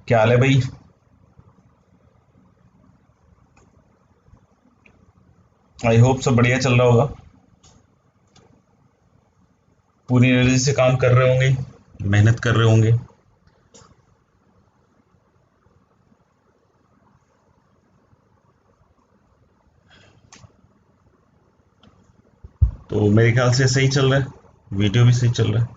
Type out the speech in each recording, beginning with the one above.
क्या हाल है भाई? आई होप सब बढ़िया चल रहा होगा। पूरी एनर्जी से काम कर रहे होंगे, मेहनत कर रहे होंगे। तो मेरे ख्याल से सही चल रहा है, वीडियो भी सही चल रहा है।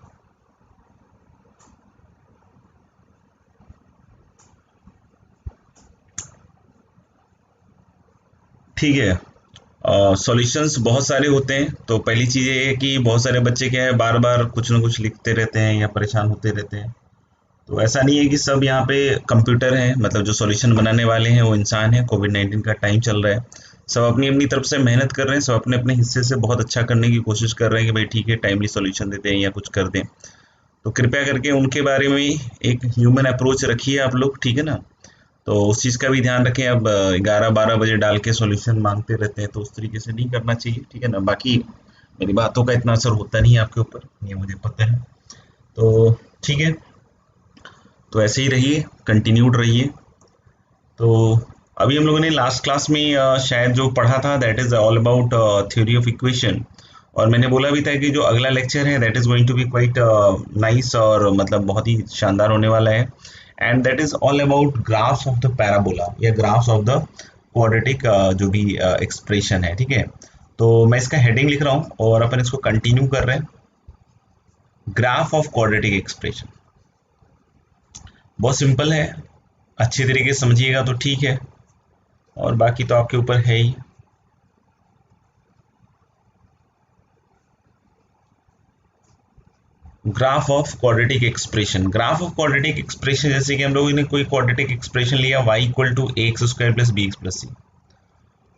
ठीक है। सॉल्यूशंस बहुत सारे होते हैं। तो पहली चीज़ ये है कि बहुत सारे बच्चे क्या है, बार बार कुछ ना कुछ लिखते रहते हैं या परेशान होते रहते हैं। तो ऐसा नहीं है कि सब यहाँ पे कंप्यूटर हैं, मतलब जो सॉल्यूशन बनाने वाले हैं वो इंसान है। कोविड 19 का टाइम चल रहा है, सब अपनी अपनी तरफ से मेहनत कर रहे हैं, सब अपने अपने हिस्से से बहुत अच्छा करने की कोशिश कर रहे हैं कि भाई ठीक है, टाइमली सॉल्यूशन देते हैं या कुछ कर दें। तो कृपया करके उनके बारे में एक ह्यूमन अप्रोच रखिए आप लोग, ठीक है ना। तो उस चीज़ का भी ध्यान रखें। अब 11-12 बजे डाल के सॉल्यूशन मांगते रहते हैं, तो उस तरीके से नहीं करना चाहिए, ठीक है ना। बाकी मेरी बातों का इतना असर होता नहीं है आपके ऊपर, ये मुझे पता है। तो ठीक है, तो ऐसे ही रहिए, कंटिन्यूड रहिए। तो अभी हम लोगों ने लास्ट क्लास में शायद जो पढ़ा था that is all about theory of equation. और मैंने बोला भी था कि जो अगला लेक्चर है that is going to be quite nice, और मतलब बहुत ही शानदार होने वाला है। And that is all about graphs of the parabola या ग्राफ्स ऑफ द क्वाड्रेटिक जो भी एक्सप्रेशन है, ठीक है। तो मैं इसका हेडिंग लिख रहा हूँ और अपन इसको कंटिन्यू कर रहे हैं। ग्राफ ऑफ क्वाड्रेटिक एक्सप्रेशन बहुत सिंपल है, अच्छी तरीके से समझिएगा तो ठीक है, और बाकी तो आपके ऊपर है ही। Graph of quadratic expression, graph of quadratic expression जैसे कि हम लोगों ने कोई क्वाड्रेटिक एक्सप्रेशन लिया y equal to a x square plus b x plus c.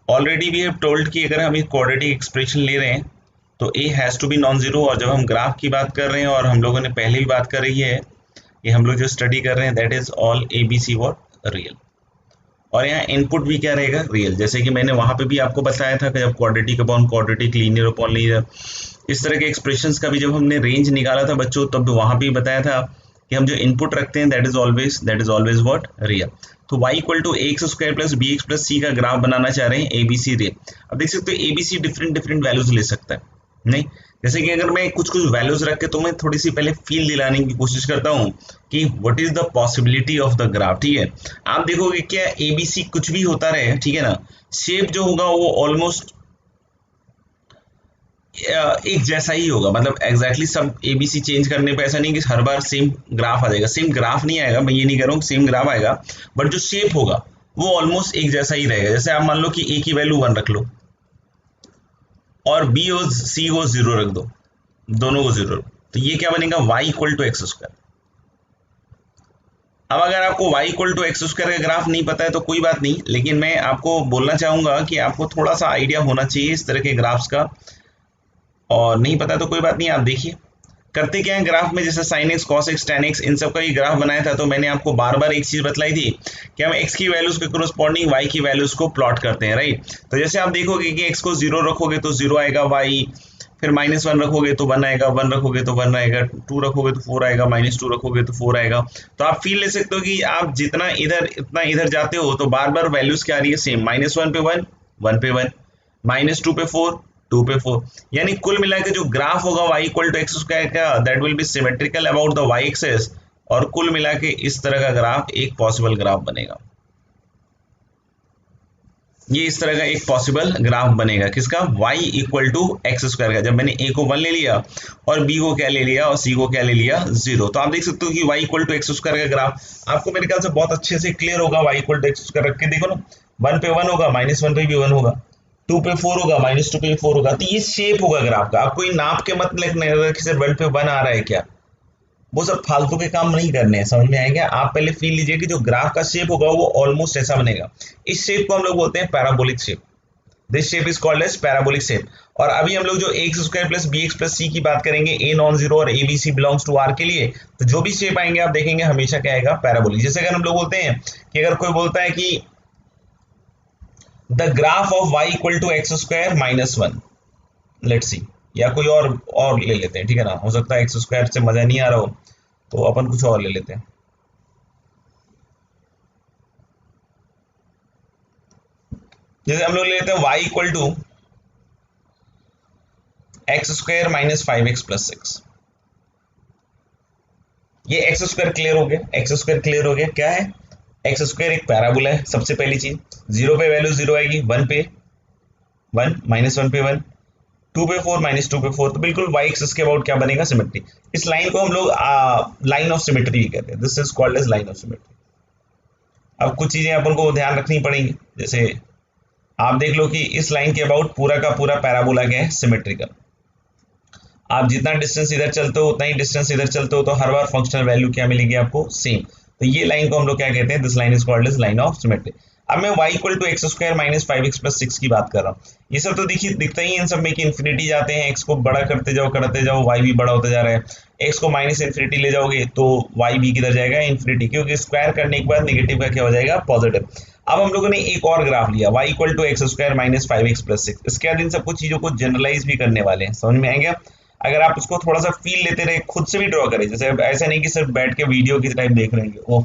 Already we have told कि अगर हम एक क्वाड्रेटिक एक्सप्रेशन ले रहे हैं तो a has to be non zero. और जब हम ग्राफ की बात कर रहे हैं, और हम लोगों ने पहले भी बात कर रही है, ये हम लोग जो स्टडी कर रहे हैं that is all A B C what real. और यहाँ इनपुट भी क्या रहेगा, रियल। जैसे कि मैंने वहां पे भी आपको बताया था कि जब quadratic upon quadratic, linear upon linear, इस तरह के एक्सप्रेशंस का भी जब हमने रेंज निकाला था बच्चों, तब वहां भी बताया था कि हम जो इनपुट रखते हैं that is always what, real. तो y equal to a x square plus b x plus c का ग्राफ बनाना चाह रहे हैं, ए बी सी रियल। अब देख सकते हो A B C different different values ले सकता है, नहीं। जैसे कि अगर मैं कुछ कुछ वैल्यूज रख के, तो मैं थोड़ी सी पहले फील दिलाने की कोशिश करता हूँ कि what is the possibility of the graph, ठीक है। आप देखोगे क्या ए बी सी कुछ भी होता रहे, ठीक है ना, शेप जो होगा वो ऑलमोस्ट एक जैसा ही होगा। मतलब एग्जैक्टली सब एबीसी चेंज करने पे ऐसा नहीं कि हर बार सेम ग्राफ आ जाएगा, सेम ग्राफ नहीं आएगा, मैं ये नहीं कह रहा हूँ सेम ग्राफ आएगा, बट जो शेप होगा वो ऑलमोस्ट एक जैसा ही रहेगा। जैसे आप मान लो कि ए की वैल्यू 1 रख लो और बी और सी को 0 रख दो, दोनों को 0, तो ये क्या बनेगा, y equal to x square. अब अगर आपको y equal to x square का ग्राफ नहीं पता है तो कोई बात नहीं, लेकिन मैं आपको बोलना चाहूंगा कि आपको थोड़ा सा आइडिया होना चाहिए इस तरह के ग्राफ्स का। और नहीं पता तो कोई बात नहीं, आप देखिए करते क्या है ग्राफ में। जैसे sine x, cos x, tan x, इन सब का ही ग्राफ बनाया था, तो मैंने आपको बार बार एक चीज बतलाई थी कि हम एक्स की वैल्यूज के कोरोस्पॉन्डिंग वाई की वैल्यूज को प्लॉट करते हैं, राइट। तो जैसे आप देखोगे कि एक्स को 0 रखोगे तो 0 आएगा वाई, फिर -1 रखोगे तो 1 आएगा, 1 रखोगे तो 1 आएगा, 2 रखोगे तो 4 आएगा, -2 रखोगे तो 4 आएगा। तो आप फील ले सकते हो कि आप जितना इधर इतना इधर जाते हो तो बार बार वैल्यूज क्या आ रही है, सेम। -1 पे 1, 1 पे 1, -2 पे 4, 2 पे 4। यानी कुल मिला के जो ग्राफ होगा y equal to x square का, that will be symmetrical about the y axis. और कुल मिला के इस तरह का ग्राफ एक पॉसिबल ग्राफ बनेगा। ये इस तरह का एक पॉसिबल ग्राफ बनेगा किसका, y equal to x square का। जब मैंने a को 1 ले लिया और b को क्या ले लिया और c को क्या ले लिया, 0, तो आप देख सकते हो कि y equal to x square का ग्राफ आपको मेरे ख्याल से बहुत अच्छे से क्लियर होगा। y equal to x square रख के देखो ना, 1 पे 1 होगा, -1 पे भी 1 होगा, 2 पे 4 होगा, -2 पे 4 होगा। तो ये शेप होगा ग्राफ का। आप कोई नाप के मत लिखने कि सिर्फ 1 पे 1 आ रहा है क्या, वो सब फालतू के काम नहीं करने हैं, समझ में आएगा। आप पहले फील लीजिए कि जो ग्राफ का शेप होगा वो ऑलमोस्ट ऐसा बनेगा। इस शेप को हम लोग बोलते हैं parabolic shape. This shape is called as parabolic shape. और अभी हम लोग जो x square plus b x plus c की बात करेंगे, ए नॉन जीरो और a B c belongs to R के लिए, तो जो भी शेप आएंगे आप देखेंगे हमेशा क्या आएगा, पैराबोलिक। जैसे अगर हम लोग बोलते हैं कि अगर कोई बोलता है कि the graph of y equal to x square -1, let's see, या कोई और ले लेते हैं, ठीक है ना। हो सकता है एक्स स्क्वायर से मजा नहीं आ रहा हो, तो अपन कुछ और ले लेते हैं। जैसे हम लोग ले लेते हैं y equal to x square minus 5x+6। ये एक्स स्क्वायर क्लियर हो गया, एक्स स्क्वायर क्लियर हो गया। क्या है? एक्स स्क्वायर एक पैराबोला है। सबसे पहली चीज, जीरो पे वैल्यू जीरो आएगी, वन पे वन, माइनस वन पे वन, टू पे फोर, माइनस टू पे फोर, तो बिल्कुल वाई एक्सिस के अबाउट क्या बनेगा? सिमेट्री। इस लाइन को हम लोग लाइन ऑफ सिमेट्री भी कहते हैं। This is called as line of symmetry. अब कुछ चीजें अपन को ध्यान रखनी पड़ेंगी। जैसे आप देख लो कि इस लाइन के अबाउट पूरा का पूरा पैराबोला क्या है? सिमेट्रिकल। आप जितना डिस्टेंस इधर चलते हो उतना ही डिस्टेंस इधर चलते हो, तो हर बार फंक्शनल वैल्यू क्या मिलेगी आपको? सेम। तो ये लाइन को हम लोग क्या कहते हैं? This line is called as line of symmetry. अब मैं y equal to x square minus 5x+6 की बात कर रहा हूँ। ये सब तो देखिए दिखता ही है इन सब में कि इन्फिनिटी जाते हैं, x को बड़ा करते जाओ y भी बड़ा होता जा रहा है। x को माइनस इन्फिनिटी ले जाओगे तो y भी किधर जाएगा? इन्फिनिटी, क्योंकि स्क्वायर करने के बाद नेगेटिव का क्या हो जाएगा? पॉजिटिव। अब हम लोगों ने एक और ग्राफ लिया, y equal to x square minus 5x+6। इसके बाद इन सब कुछ चीजों को जनरलाइज भी करने वाले हैं, समझ में आएगा? अगर आप उसको थोड़ा सा फील लेते रहे, खुद से भी ड्रॉ करें। जैसे ऐसा नहीं कि सिर्फ बैठ के वीडियो की टाइप देख रहे हैं, oh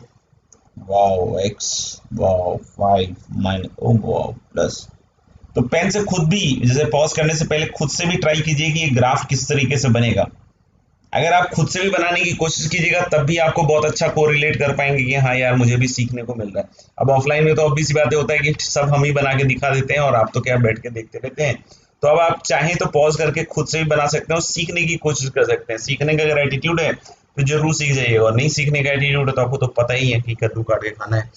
wow x, wow 5 minus, oh wow plus. तो पेन से खुद भी, जैसे पॉज करने से पहले खुद से भी ट्राई कीजिए कि ये ग्राफ किस तरीके से बनेगा। अगर आप खुद से भी बनाने की कोशिश कीजिएगा तब भी आपको बहुत अच्छा कोरिलेट कर पाएंगे कि हाँ यार मुझे भी सीखने को मिल रहा है। अब ऑफलाइन में तो ऑब्वियस सी बातें होता है कि सब हम ही बना के दिखा देते हैं और आप तो क्या बैठ के देखते रहते हैं। तो अब आप चाहें तो पॉज करके खुद से भी बना सकते हैं और सीखने की कोशिश कर सकते हैं। सीखने का अगर एटीट्यूड है तो जरूर सीख जाइएगा, और नहीं सीखने का एटीट्यूड है तो आपको तो पता ही है कि कद्दू काट के खाना है।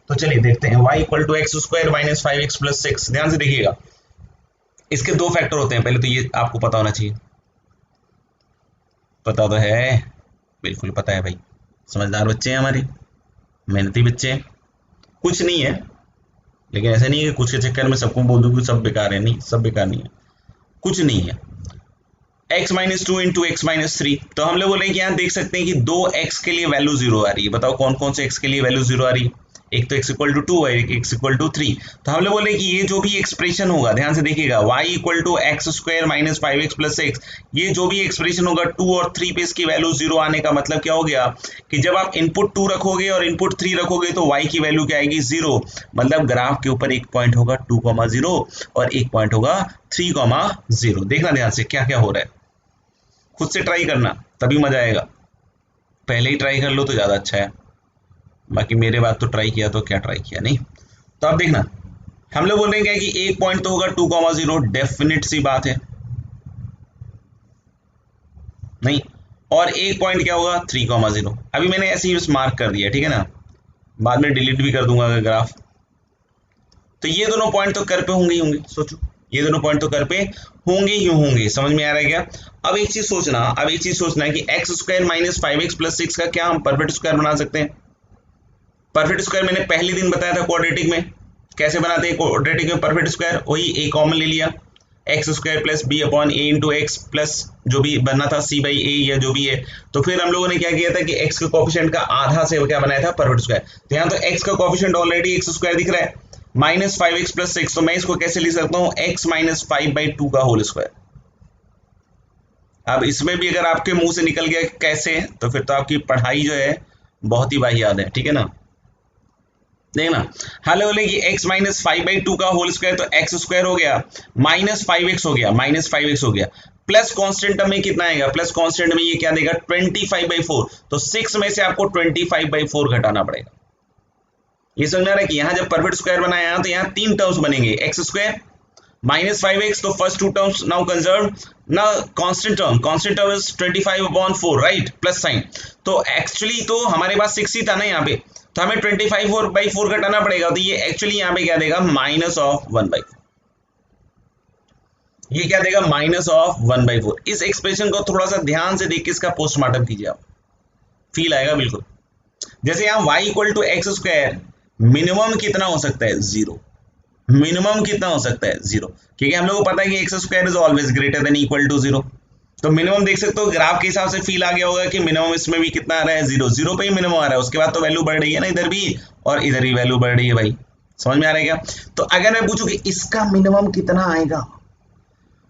तो चलिए देखते हैं, y equal to x square minus 5x+6। ध्यान से देखिएगा, इसके दो फैक्टर होते हैं। पहले तो ये आपको पता होना चाहिए। पता तो है, बिल्कुल पता है भाई, समझदार बच्चे हैं हमारे, मेहनती बच्चे हैं। कुछ नहीं है, लेकिन ऐसा नहीं है कि कुछ के चक्कर में सबको बोल दूं कि सब बेकार है। नहीं, सब बेकार नहीं है, कुछ नहीं है। x minus two into x minus three, तो हम लोग बोले कि यहाँ देख सकते हैं कि दो x के लिए वैल्यू जीरो आ रही है। बताओ कौन कौन से x के लिए वैल्यू जीरो आ रही है? एक तो x इक्वल टू टू है, एक x इक्वल टू थ्री। तो हम लोग बोले कि ये जो भी एक्सप्रेशन होगा, ध्यान से देखिएगा, y equal to x square minus 5x+6, ये जो भी एक्सप्रेशन होगा टू और थ्री पे इसकी वैल्यू जीरो आने का मतलब क्या हो गया कि जब आप इनपुट टू रखोगे और इनपुट थ्री रखोगे तो y की वैल्यू क्या आएगी? जीरो। मतलब ग्राफ के ऊपर एक पॉइंट होगा 2,0 और एक पॉइंट होगा 3,0। देखना ध्यान से क्या क्या हो रहा है, खुद से ट्राई करना तभी मजा आएगा। पहले ही ट्राई कर लो तो ज्यादा अच्छा है, बाकी मेरे बाद तो ट्राई किया तो क्या ट्राई किया नहीं। तो अब देखना, हम लोग बोल रहे हैं कि एक पॉइंट तो होगा 2,0, डेफिनेट सी बात है, नहीं, और एक पॉइंट क्या होगा? 3,0। अभी मैंने ऐसे ही मार्क कर दिया, ठीक है ना, बाद में डिलीट भी कर दूंगा अगर ग्राफ। तो ये दोनों पॉइंट तो कर पे होंगे ही होंगे, सोचो ये दोनों पॉइंट तो कर पे होंगे ही होंगे। समझ में आ रहा है क्या? अब एक चीज सोचना है कि एक्स स्क्वायर माइनस 5x+6 का क्या हम परफेक्ट स्क्वायर बना सकते हैं? परफेक्ट स्क्वायर मैंने पहले दिन बताया था क्वाड्रेटिक में कैसे बनाते हैं। क्वाड्रेटिक में परफेक्ट स्क्वायर वही ए कॉमन ले लिया, x square plus B upon a into x plus जो भी बनना था सी बाई ए या जो भी है। तो फिर हम लोगों ने क्या किया था कि एक्स के कोफिशिएंट का आधा से क्या बनाया था? Perfect square. तो यहाँ तो एक्स का कोफिशिएंट ऑलरेडी एक्स स्क्वायर दिख रहा है, माइनस 5x+6, तो मैं इसको कैसे लिख सकता हूँ? x माइनस 5/2 का होल स्क्वायर। अब इसमें भी अगर आपके मुंह से निकल गया कैसे, तो फिर तो आपकी पढ़ाई जो है बहुत ही वाहियात है, ठीक है ना। देखना, हाल बोले कि x माइनस 5/2 का होल स्क्वायर, तो एक्स स्क्वायर हो गया, माइनस 5x हो गया, प्लस कांस्टेंट टर्म में कितना आएगा? प्लस कांस्टेंट में ये क्या देगा? 25/4। तो 6 में से आपको 25/4 घटाना पड़ेगा। ये समझना रहा है कि यहाँ जब परफेक्ट स्क्वायर बनाया तो यहाँ तीन टर्म्स बनेंगे, एक्स स्क्वायर माइनस 5x, तो first two terms now conserve. ना constant term is 25/4, right, plus sign. तो एक्चुअली तो हमारे पास 6 ही था ना यहाँ पे, तो हमें 25/4 घटाना पड़ेगा। तो ये एक्चुअली यहाँ पे क्या देगा? Minus of 1/4। ये क्या देगा? Minus of 1/4। इस एक्सप्रेशन को थोड़ा सा ध्यान से देख के इसका पोस्टमार्टम कीजिए, आप फील आएगा बिल्कुल। जैसे यहाँ y equal to x square, minimum कितना हो सकता है? 0। मिनिमम कितना हो सकता है? 0, क्योंकि हम लोग को पता है कि x square is always greater than equal to 0। तो मिनिमम देख सकते हो, ग्राफ के हिसाब से फील आ गया होगा कि मिनिमम इसमें भी कितना आ रहा है? 0। 0 पे ही मिनिमम आ रहा है, उसके बाद तो वैल्यू बढ़ रही है ना इधर भी, और इधर भी वैल्यू बढ़ रही है भाई। समझ में आ रहा है क्या? तो अगर मैं पूछूं कि इसका मिनिमम कितना आएगा,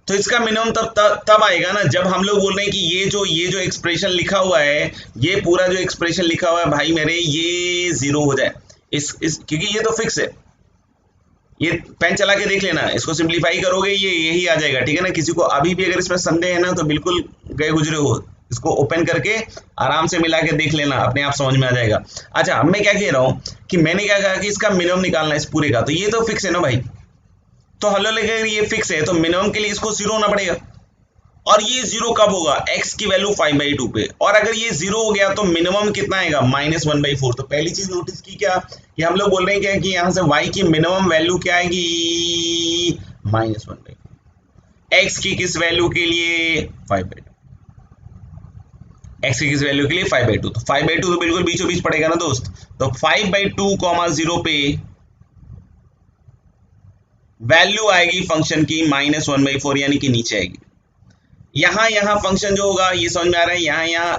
तो इसका मिनिमम तब आएगा ना जब हम लोग बोल रहे हैं कि ये जो एक्सप्रेशन लिखा हुआ है, ये पूरा जो एक्सप्रेशन लिखा हुआ है भाई मेरे, ये 0 हो जाए। क्योंकि ये तो फिक्स है, ये पेन चला के देख लेना, इसको सिंप्लीफाई करोगे ये यही आ जाएगा, ठीक है ना। किसी को अभी भी अगर इसमें संदेह है ना तो बिल्कुल गए गुजरे हो, इसको ओपन करके आराम से मिला के देख लेना, अपने आप समझ में आ जाएगा। अच्छा, अब मैं क्या कह रहा हूँ कि मैंने क्या कहा कि इसका मिनिमम निकालना है इस पूरे का, तो ये तो फिक्स है ना भाई, तो हल लेकर ये फिक्स है तो मिनिमम के लिए इसको 0 होना पड़ेगा। और ये 0 कब होगा, x की वैल्यू 5/2 पे, और अगर ये 0 हो गया तो मिनिमम कितना आएगा, -1/4। तो पहली चीज नोटिस की क्या कि हम लोग बोल रहे हैं क्या कि यहाँ से y की मिनिमम वैल्यू क्या आएगी, -1/4। x की किस वैल्यू के लिए, 5/2। x की किस वैल्यू के लिए, 5/2। तो 5/2 तो बिल्कुल बीचों बीच पड़ेगा ना दोस्त। तो 5/2, 0 पे वैल्यू आएगी फंक्शन की -1/4, यानी कि नीचे आएगी। यहाँ फंक्शन जो होगा ये समझ में आ रहा है, यहाँ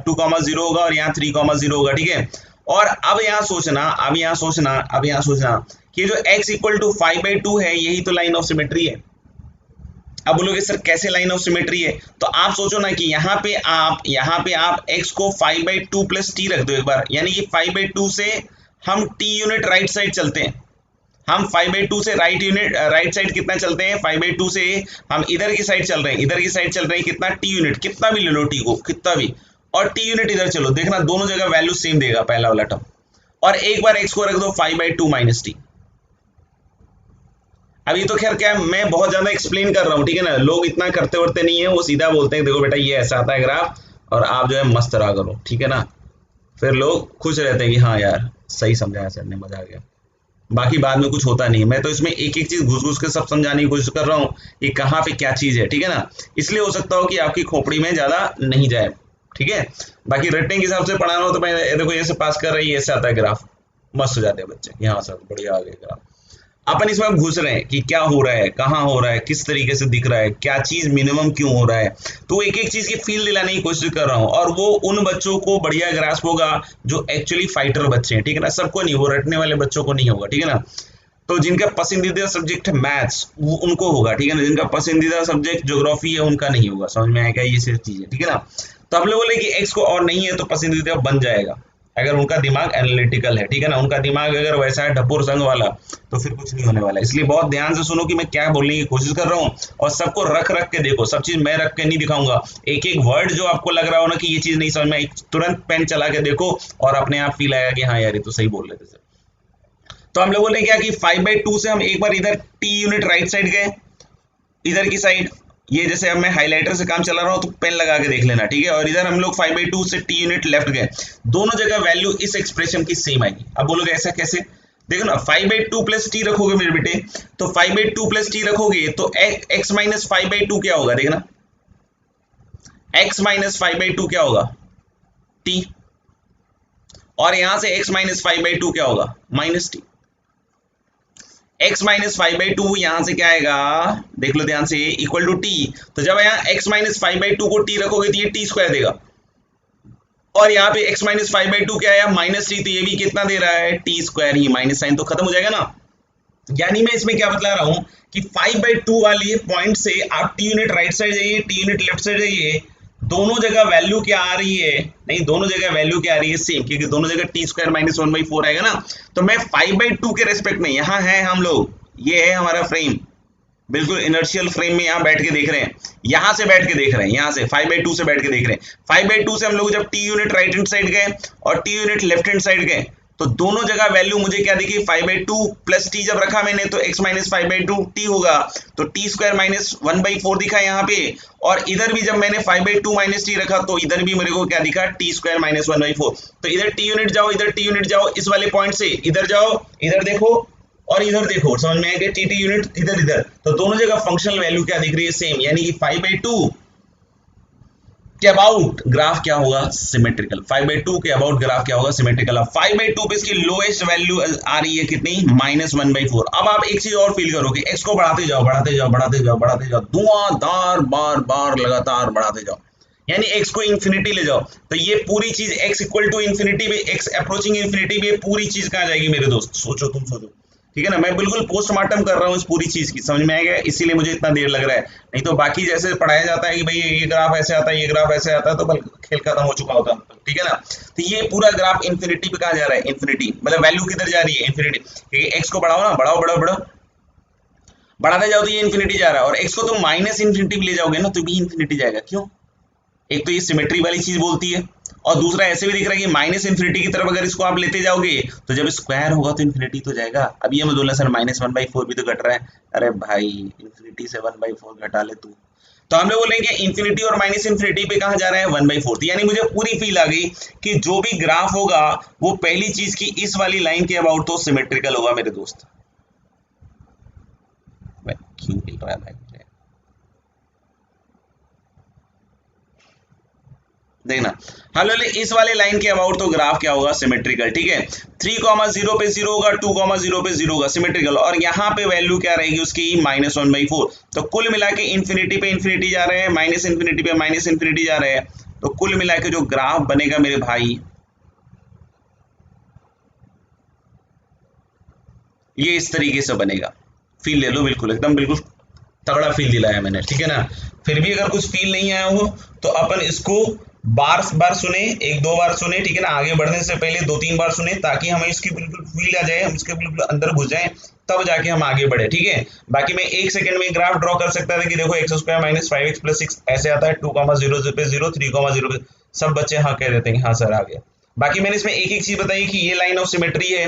2,0 होगा और यहाँ 3,0 होगा, ठीक है। और अब यहाँ सोचना कि जो x इक्वल टू 5/2 है यही तो लाइन ऑफ सिमेट्री है। अब बोलोगे सर कैसे लाइन ऑफ सिमेट्री है, तो आप सोचो ना कि यहाँ पे आप x को 5/2 प्लस t रख दो एक बार, यानी कि 5/2 से हम t यूनिट राइट साइड चलते हैं। हम 5/2 से राइट साइड कितना चलते हैं, 5/2 से हम इधर की साइड चल रहे हैं, कितना t यूनिट, कितना भी ले लो t को, कितना भी, और t यूनिट इधर चलो, देखना दोनों जगह वैल्यू सेम देगा पहला वाला टर्म। और एक बार x को रख दो 5/2 माइनस t। अब ये तो खैर क्या है, मैं बहुत ज्यादा एक्सप्लेन कर रहा हूँ, ठीक है ना, लोग इतना करते वर्ते नहीं है, वो सीधा बोलते हैं देखो बेटा ये ऐसा आता है ग्राफ, और आप जो है मस्त रहा करो, ठीक है ना। फिर लोग खुश रहते हैं कि हाँ यार सही समझाया सर ने, मजा आ गया। बाकी बाद में कुछ होता नहीं है। मैं तो इसमें एक एक चीज घुस घुस के सब समझाने की कोशिश कर रहा हूँ कि कहाँ पे क्या चीज है, ठीक है ना। इसलिए हो सकता हो कि आपकी खोपड़ी में ज्यादा नहीं जाए, ठीक है। बाकी रटने के हिसाब से पढ़ाना हो तो मैं देखो ऐसे पास कर रही है, ऐसे आता है ग्राफ, मस्त हो जाते हैं बच्चे कि हाँ सर बढ़िया आ गया ग्राफ। अपन इसमें घुस रहे हैं कि क्या हो रहा है, कहाँ हो रहा है, किस तरीके से दिख रहा है, क्या चीज मिनिमम क्यों हो रहा है, तो एक एक चीज की फील दिलाने की कोशिश कर रहा हूँ। और वो उन बच्चों को बढ़िया ग्रास्प होगा जो एक्चुअली फाइटर बच्चे हैं, ठीक है ना, सबको नहीं, वो रटने वाले बच्चों को नहीं होगा, ठीक है ना। तो जिनका पसंदीदा सब्जेक्ट है मैथ्स वो उनको होगा, ठीक है ना, जिनका पसंदीदा सब्जेक्ट ज्योग्राफी है उनका नहीं होगा। समझ में आएगा ये सिर्फ चीज है, ठीक है ना। तो हम लोग बोले कि एक्स को और नहीं है तो पसंदीदा बन जाएगा अगर उनका दिमाग एनालिटिकल है, ठीक है ना। उनका दिमाग अगर वैसा है ढपुर संग वाला तो फिर कुछ नहीं होने वाला। इसलिए बहुत ध्यान से सुनो कि मैं क्या बोलने की कोशिश कर रहा हूँ, और सबको रख रख के देखो, सब चीज मैं रख के नहीं दिखाऊंगा। एक एक वर्ड जो आपको लग रहा हो ना कि ये चीज नहीं समझ में आई, तुरंत पेन चला के देखो और अपने आप फील आएगा कि हाँ यार ये तो सही बोल रहे थे सर। तो हम लोग बोले क्या कि 5/2 से हम एक बार इधर t यूनिट राइट साइड गए, इधर की साइड, ये जैसे अब मैं हाइलाइटर से काम चला रहा हूँ तो पेन लगा के देख लेना, ठीक है। और इधर हम लोग 5/2 से t यूनिट लेफ्ट गए, दोनों जगह वैल्यू इस एक्सप्रेशन की सेम आएगी। अब बोलोगे ऐसा कैसे, देखो ना 5/2 प्लस t रखोगे मेरे बेटे, तो 5/2 प्लस t रखोगे तो x माइनस 5/2 क्या होगा, देखना x माइनस 5/2 क्या होगा, t, और यहां से x माइनस 5/2 क्या होगा, माइनस t। x माइनस 5/2 यहां से क्या आएगा, देख लो ध्यान से, इक्वल टू t। तो जब यहाँ x माइनस 5/2 को t रखोगे तो ये t स्क्वायर देगा, और यहाँ पे x माइनस 5/2 क्या आया, माइनस t, तो ये भी कितना दे रहा है, t स्क्वायर ही, माइनस साइन तो खत्म हो जाएगा ना। यानी मैं इसमें क्या बतला रहा हूं कि 5/2 वाली पॉइंट से आप t यूनिट राइट साइड जाइए, t यूनिट लेफ्ट साइड जाइए, दोनों जगह वैल्यू क्या आ रही है, नहीं दोनों जगह वैल्यू क्या आ रही है, सेम, क्योंकि दोनों जगह t स्क्वायर माइनस 1/4 आएगा ना। तो मैं 5/2 के रेस्पेक्ट में, यहाँ है हम लोग, ये है हमारा फ्रेम, बिल्कुल इनर्शियल फ्रेम में यहाँ बैठ के देख रहे हैं, यहाँ से बैठ के देख रहे हैं, यहाँ से 5/2 से बैठ के देख रहे हैं। 5/2 से हम लोग जब t unit right hand side गए और t unit left hand side गए, तो दोनों जगह वैल्यू मुझे क्या दिखी, 5/2 प्लस t जब रखा मैंने तो x माइनस 5/2 t होगा, तो t स्क्वायर माइनस 1/4 दिखा यहाँ पे। और इधर भी जब मैंने 5/2 माइनस t रखा तो इधर भी मेरे को क्या दिखा, t स्क्वायर माइनस 1/4। तो इधर t यूनिट जाओ, इधर t यूनिट जाओ, इस वाले पॉइंट से इधर जाओ, इधर देखो और इधर देखो, समझ में आएगा, टी यूनिट इधर इधर, तो दोनों जगह फंक्शनल वैल्यू क्या दिख रही है, सेम, यानी कि 5/2 के अबाउट ग्राफ क्या होगा, सिमेट्रिकल। 5/2 के अबाउट ग्राफ क्या होगा, सिमेट्रिकल। अब 5/2 पे इसकी लोएस्ट वैल्यू आ रही है कितनी, -1/4। अब आप एक चीज और फील करोगे, x को बढ़ाते जाओ बढ़ाते जाओ बढ़ाते जाओ बढ़ाते जाओ, धुआंधार बार बार लगातार बढ़ाते जाओ, यानी x को इंफिनिटी ले जाओ, तो ये पूरी चीज x इक्वल टू इंफिनिटी पे, x अप्रोचिंग इंफिनिटी पे पूरी चीज कहाँ जाएगी मेरे दोस्त, सोचो तुम सोचो, ठीक है ना। मैं बिल्कुल पोस्टमार्टम कर रहा हूँ इस पूरी चीज की, समझ में आएगा, इसीलिए मुझे इतना देर लग रहा है। नहीं तो बाकी जैसे पढ़ाया जाता है कि भाई ये ग्राफ ऐसे आता है, ये ग्राफ ऐसे आता है, तो बल खेल खत्म हो चुका होता है, ठीक है ना। तो ये पूरा ग्राफ इन्फिनिटी पे कहा जा रहा है, इन्फिनिटी मतलब वैल्यू किधर जा रही है, इन्फिनिटी, क्योंकि एक्स को बढ़ाओ ना, बढ़ाओ बढ़ाओ बढ़ाओ, बढ़ाते जाओ तो ये इन्फिनिटी जा रहा है, और एक्स को तुम माइनस इन्फिनिटी भी ले जाओगे ना तो भी इन्फिनिटी जाएगा। क्यों? एक तो ये सिमेट्री वाली चीज बोलती है, और दूसरा ऐसे भी दिख रहा है कि माइनस इन्फिनिटी की तरफ अगर इसको आप लेते जाओगे तो जब स्क्वायर होगा तो इन्फिनिटी तो जाएगा। अब ये मत बोलना सर -1/4 भी तो घट रहा है, अरे भाई इन्फिनिटी से 1/4 घटा ले तू। तो हम लोग बोलेंगे इन्फिनिटी और माइनस इन्फिनिटी पे कहा जा रहा है 1/4, यानी मुझे पूरी फील आ गई कि जो भी ग्राफ होगा वो पहली चीज की इस वाली लाइन के अबाउट तो सिमेट्रिकल होगा मेरे दोस्त। क्यों मिल रहा है भाई? देखना, हेलो, इस वाले लाइन के अबाउट तो ग्राफ क्या होगा, सिमेट्रिकल, ठीक है। 3,0 पे 0 होगा, 2,0 पे 0 होगा, सिमेट्रिकल। और यहाँ पे वैल्यू क्या रहेगी उसकी, -1/4। तो कुल मिला के इन्फिनिटी पे इन्फिनिटी जा रहे हैं, माइनस इन्फिनिटी पे माइनस इन्फिनिटी जा रहे हैं, तो कुल मिला के जो ग्राफ बनेगा मेरे भाई, ये इस तरीके से बनेगा। फील ले लो, बिल्कुल एकदम बिल्कुल तगड़ा फील दिलाया मैंने, ठीक है ना। फिर भी अगर कुछ फील नहीं आया हो तो अपन इसको बार बार सुने, एक दो बार सुने, ठीक है ना, आगे बढ़ने से पहले दो तीन बार सुने, ताकि हमें इसकी बिल्कुल फील आ जाए, हम इसके बिल्कुल अंदर घुस जाए, तब जाके हम आगे बढ़े, ठीक है। बाकी मैं 1 सेकंड में ग्राफ ड्रॉ कर सकता था कि देखो x² - 5x + 6 ऐसे आता है, 2,0 पे 0, 3,0 पे, सब बच्चे हाँ कह देते हैं, हाँ सर आ गया। बाकी मैंने इसमें एक एक चीज बताई कि ये लाइन ऑफ सिमेट्री है,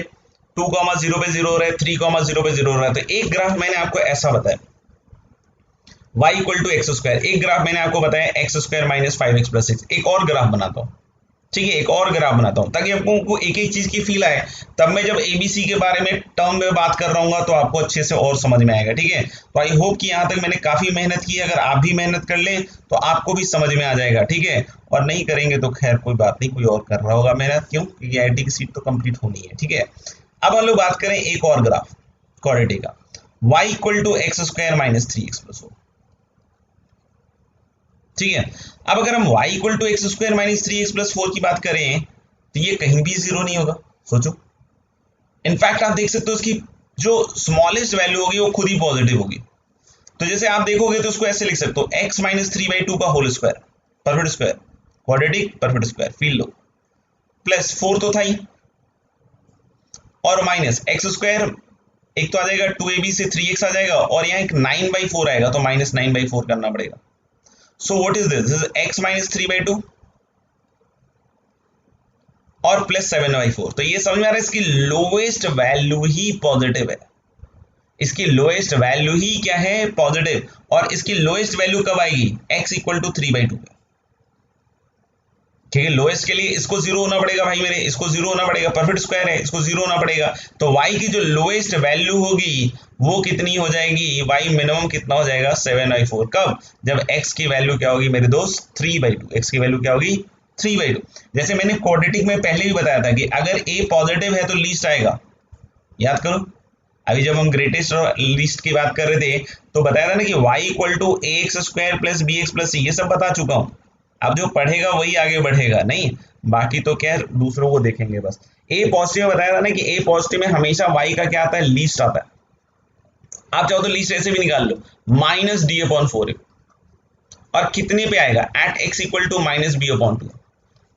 2,0 पे 0 हो रहा है, 3,0 पे 0 हो रहा है। तो एक ग्राफ मैंने आपको ऐसा बताया, y = x²। एक ग्राफ मैंने आपको बताया x² - 5x + 6। एक और ग्राफ बनाता हूँ, ठीक है, एक और ग्राफ बनाता हूँ, ताकि आपको एक एक चीज की फील आए। तब मैं जब एबीसी के बारे में टर्म में बात कर रहा हूँ तो आपको अच्छे से और समझ में आएगा, ठीक है। तो आई होप कि यहाँ तक मैंने काफी मेहनत की है, अगर आप भी मेहनत कर लें तो आपको भी समझ में आ जाएगा, ठीक है। और नहीं करेंगे तो खैर कोई बात नहीं, कोई और कर रहा होगा मेहनत, क्यों, क्योंकि आईआईटी की सीट तो कंप्लीट होनी है, ठीक है। अब हम लोग बात करें एक और ग्राफ क्वाड्रेटिक का, y = x² - 3x + 4, ठीक है। अब अगर हम y = x² - 3x + 4 की बात करें तो ये कहीं भी जीरो नहीं होगा, सोचो। इनफैक्ट आप देख सकते हो उसकी जो स्मॉलेस्ट वैल्यू होगी वो खुद ही पॉजिटिव होगी। तो जैसे आप देखोगे तो उसको ऐसे लिख सकते हो, x - 3/2 का whole square, perfect square, quadratic perfect square, feel लो, प्लस 4 तो था ही, और माइनस x², एक तो आ जाएगा 2ab से 3x आ जाएगा, और यहाँ एक 9/4 आएगा, तो -9/4 करना पड़ेगा। So what is this? This is x - 3/2 और प्लस 7/4। तो ये समझ में आ रहा है, इसकी लोएस्ट वैल्यू ही पॉजिटिव है, इसकी लोएस्ट वैल्यू ही क्या है, पॉजिटिव। और इसकी लोएस्ट वैल्यू कब आएगी, x = 3/2 पे, ठीक है। लोएस्ट के लिए इसको जीरो होना पड़ेगा भाई मेरे, इसको जीरो होना पड़ेगा, परफेक्ट स्क्वायर है, इसको जीरो होना पड़ेगा। तो y की जो लोएस्ट वैल्यू होगी वो कितनी हो जाएगी, y मिनिमम कितना हो जाएगा, 7/4। कब, जब x की वैल्यू क्या होगी मेरे दोस्त, 3/2। x की वैल्यू क्या होगी, 3/2। जैसे मैंने क्वाड्रेटिक में पहले भी बताया था कि अगर a पॉजिटिव है तो लीस्ट आएगा, याद करो। अभी जब हम ग्रेटेस्ट और लीस्ट की बात कर रहे थे तो बताया था ना कि y = ax² + bx + c, ये सब बता चुका हूं। अब जो पढ़ेगा वही आगे बढ़ेगा, नहीं बाकी तो क्या दूसरों को देखेंगे बस। ए पॉजिटिव में बताया था ना कि ए पॉजिटिव में हमेशा y का क्या आता है, लीस्ट आता है। आप चाहो तो लीस्ट ऐसे भी निकाल लो, -d/4, और कितने पे आएगा, एट x = -b/2।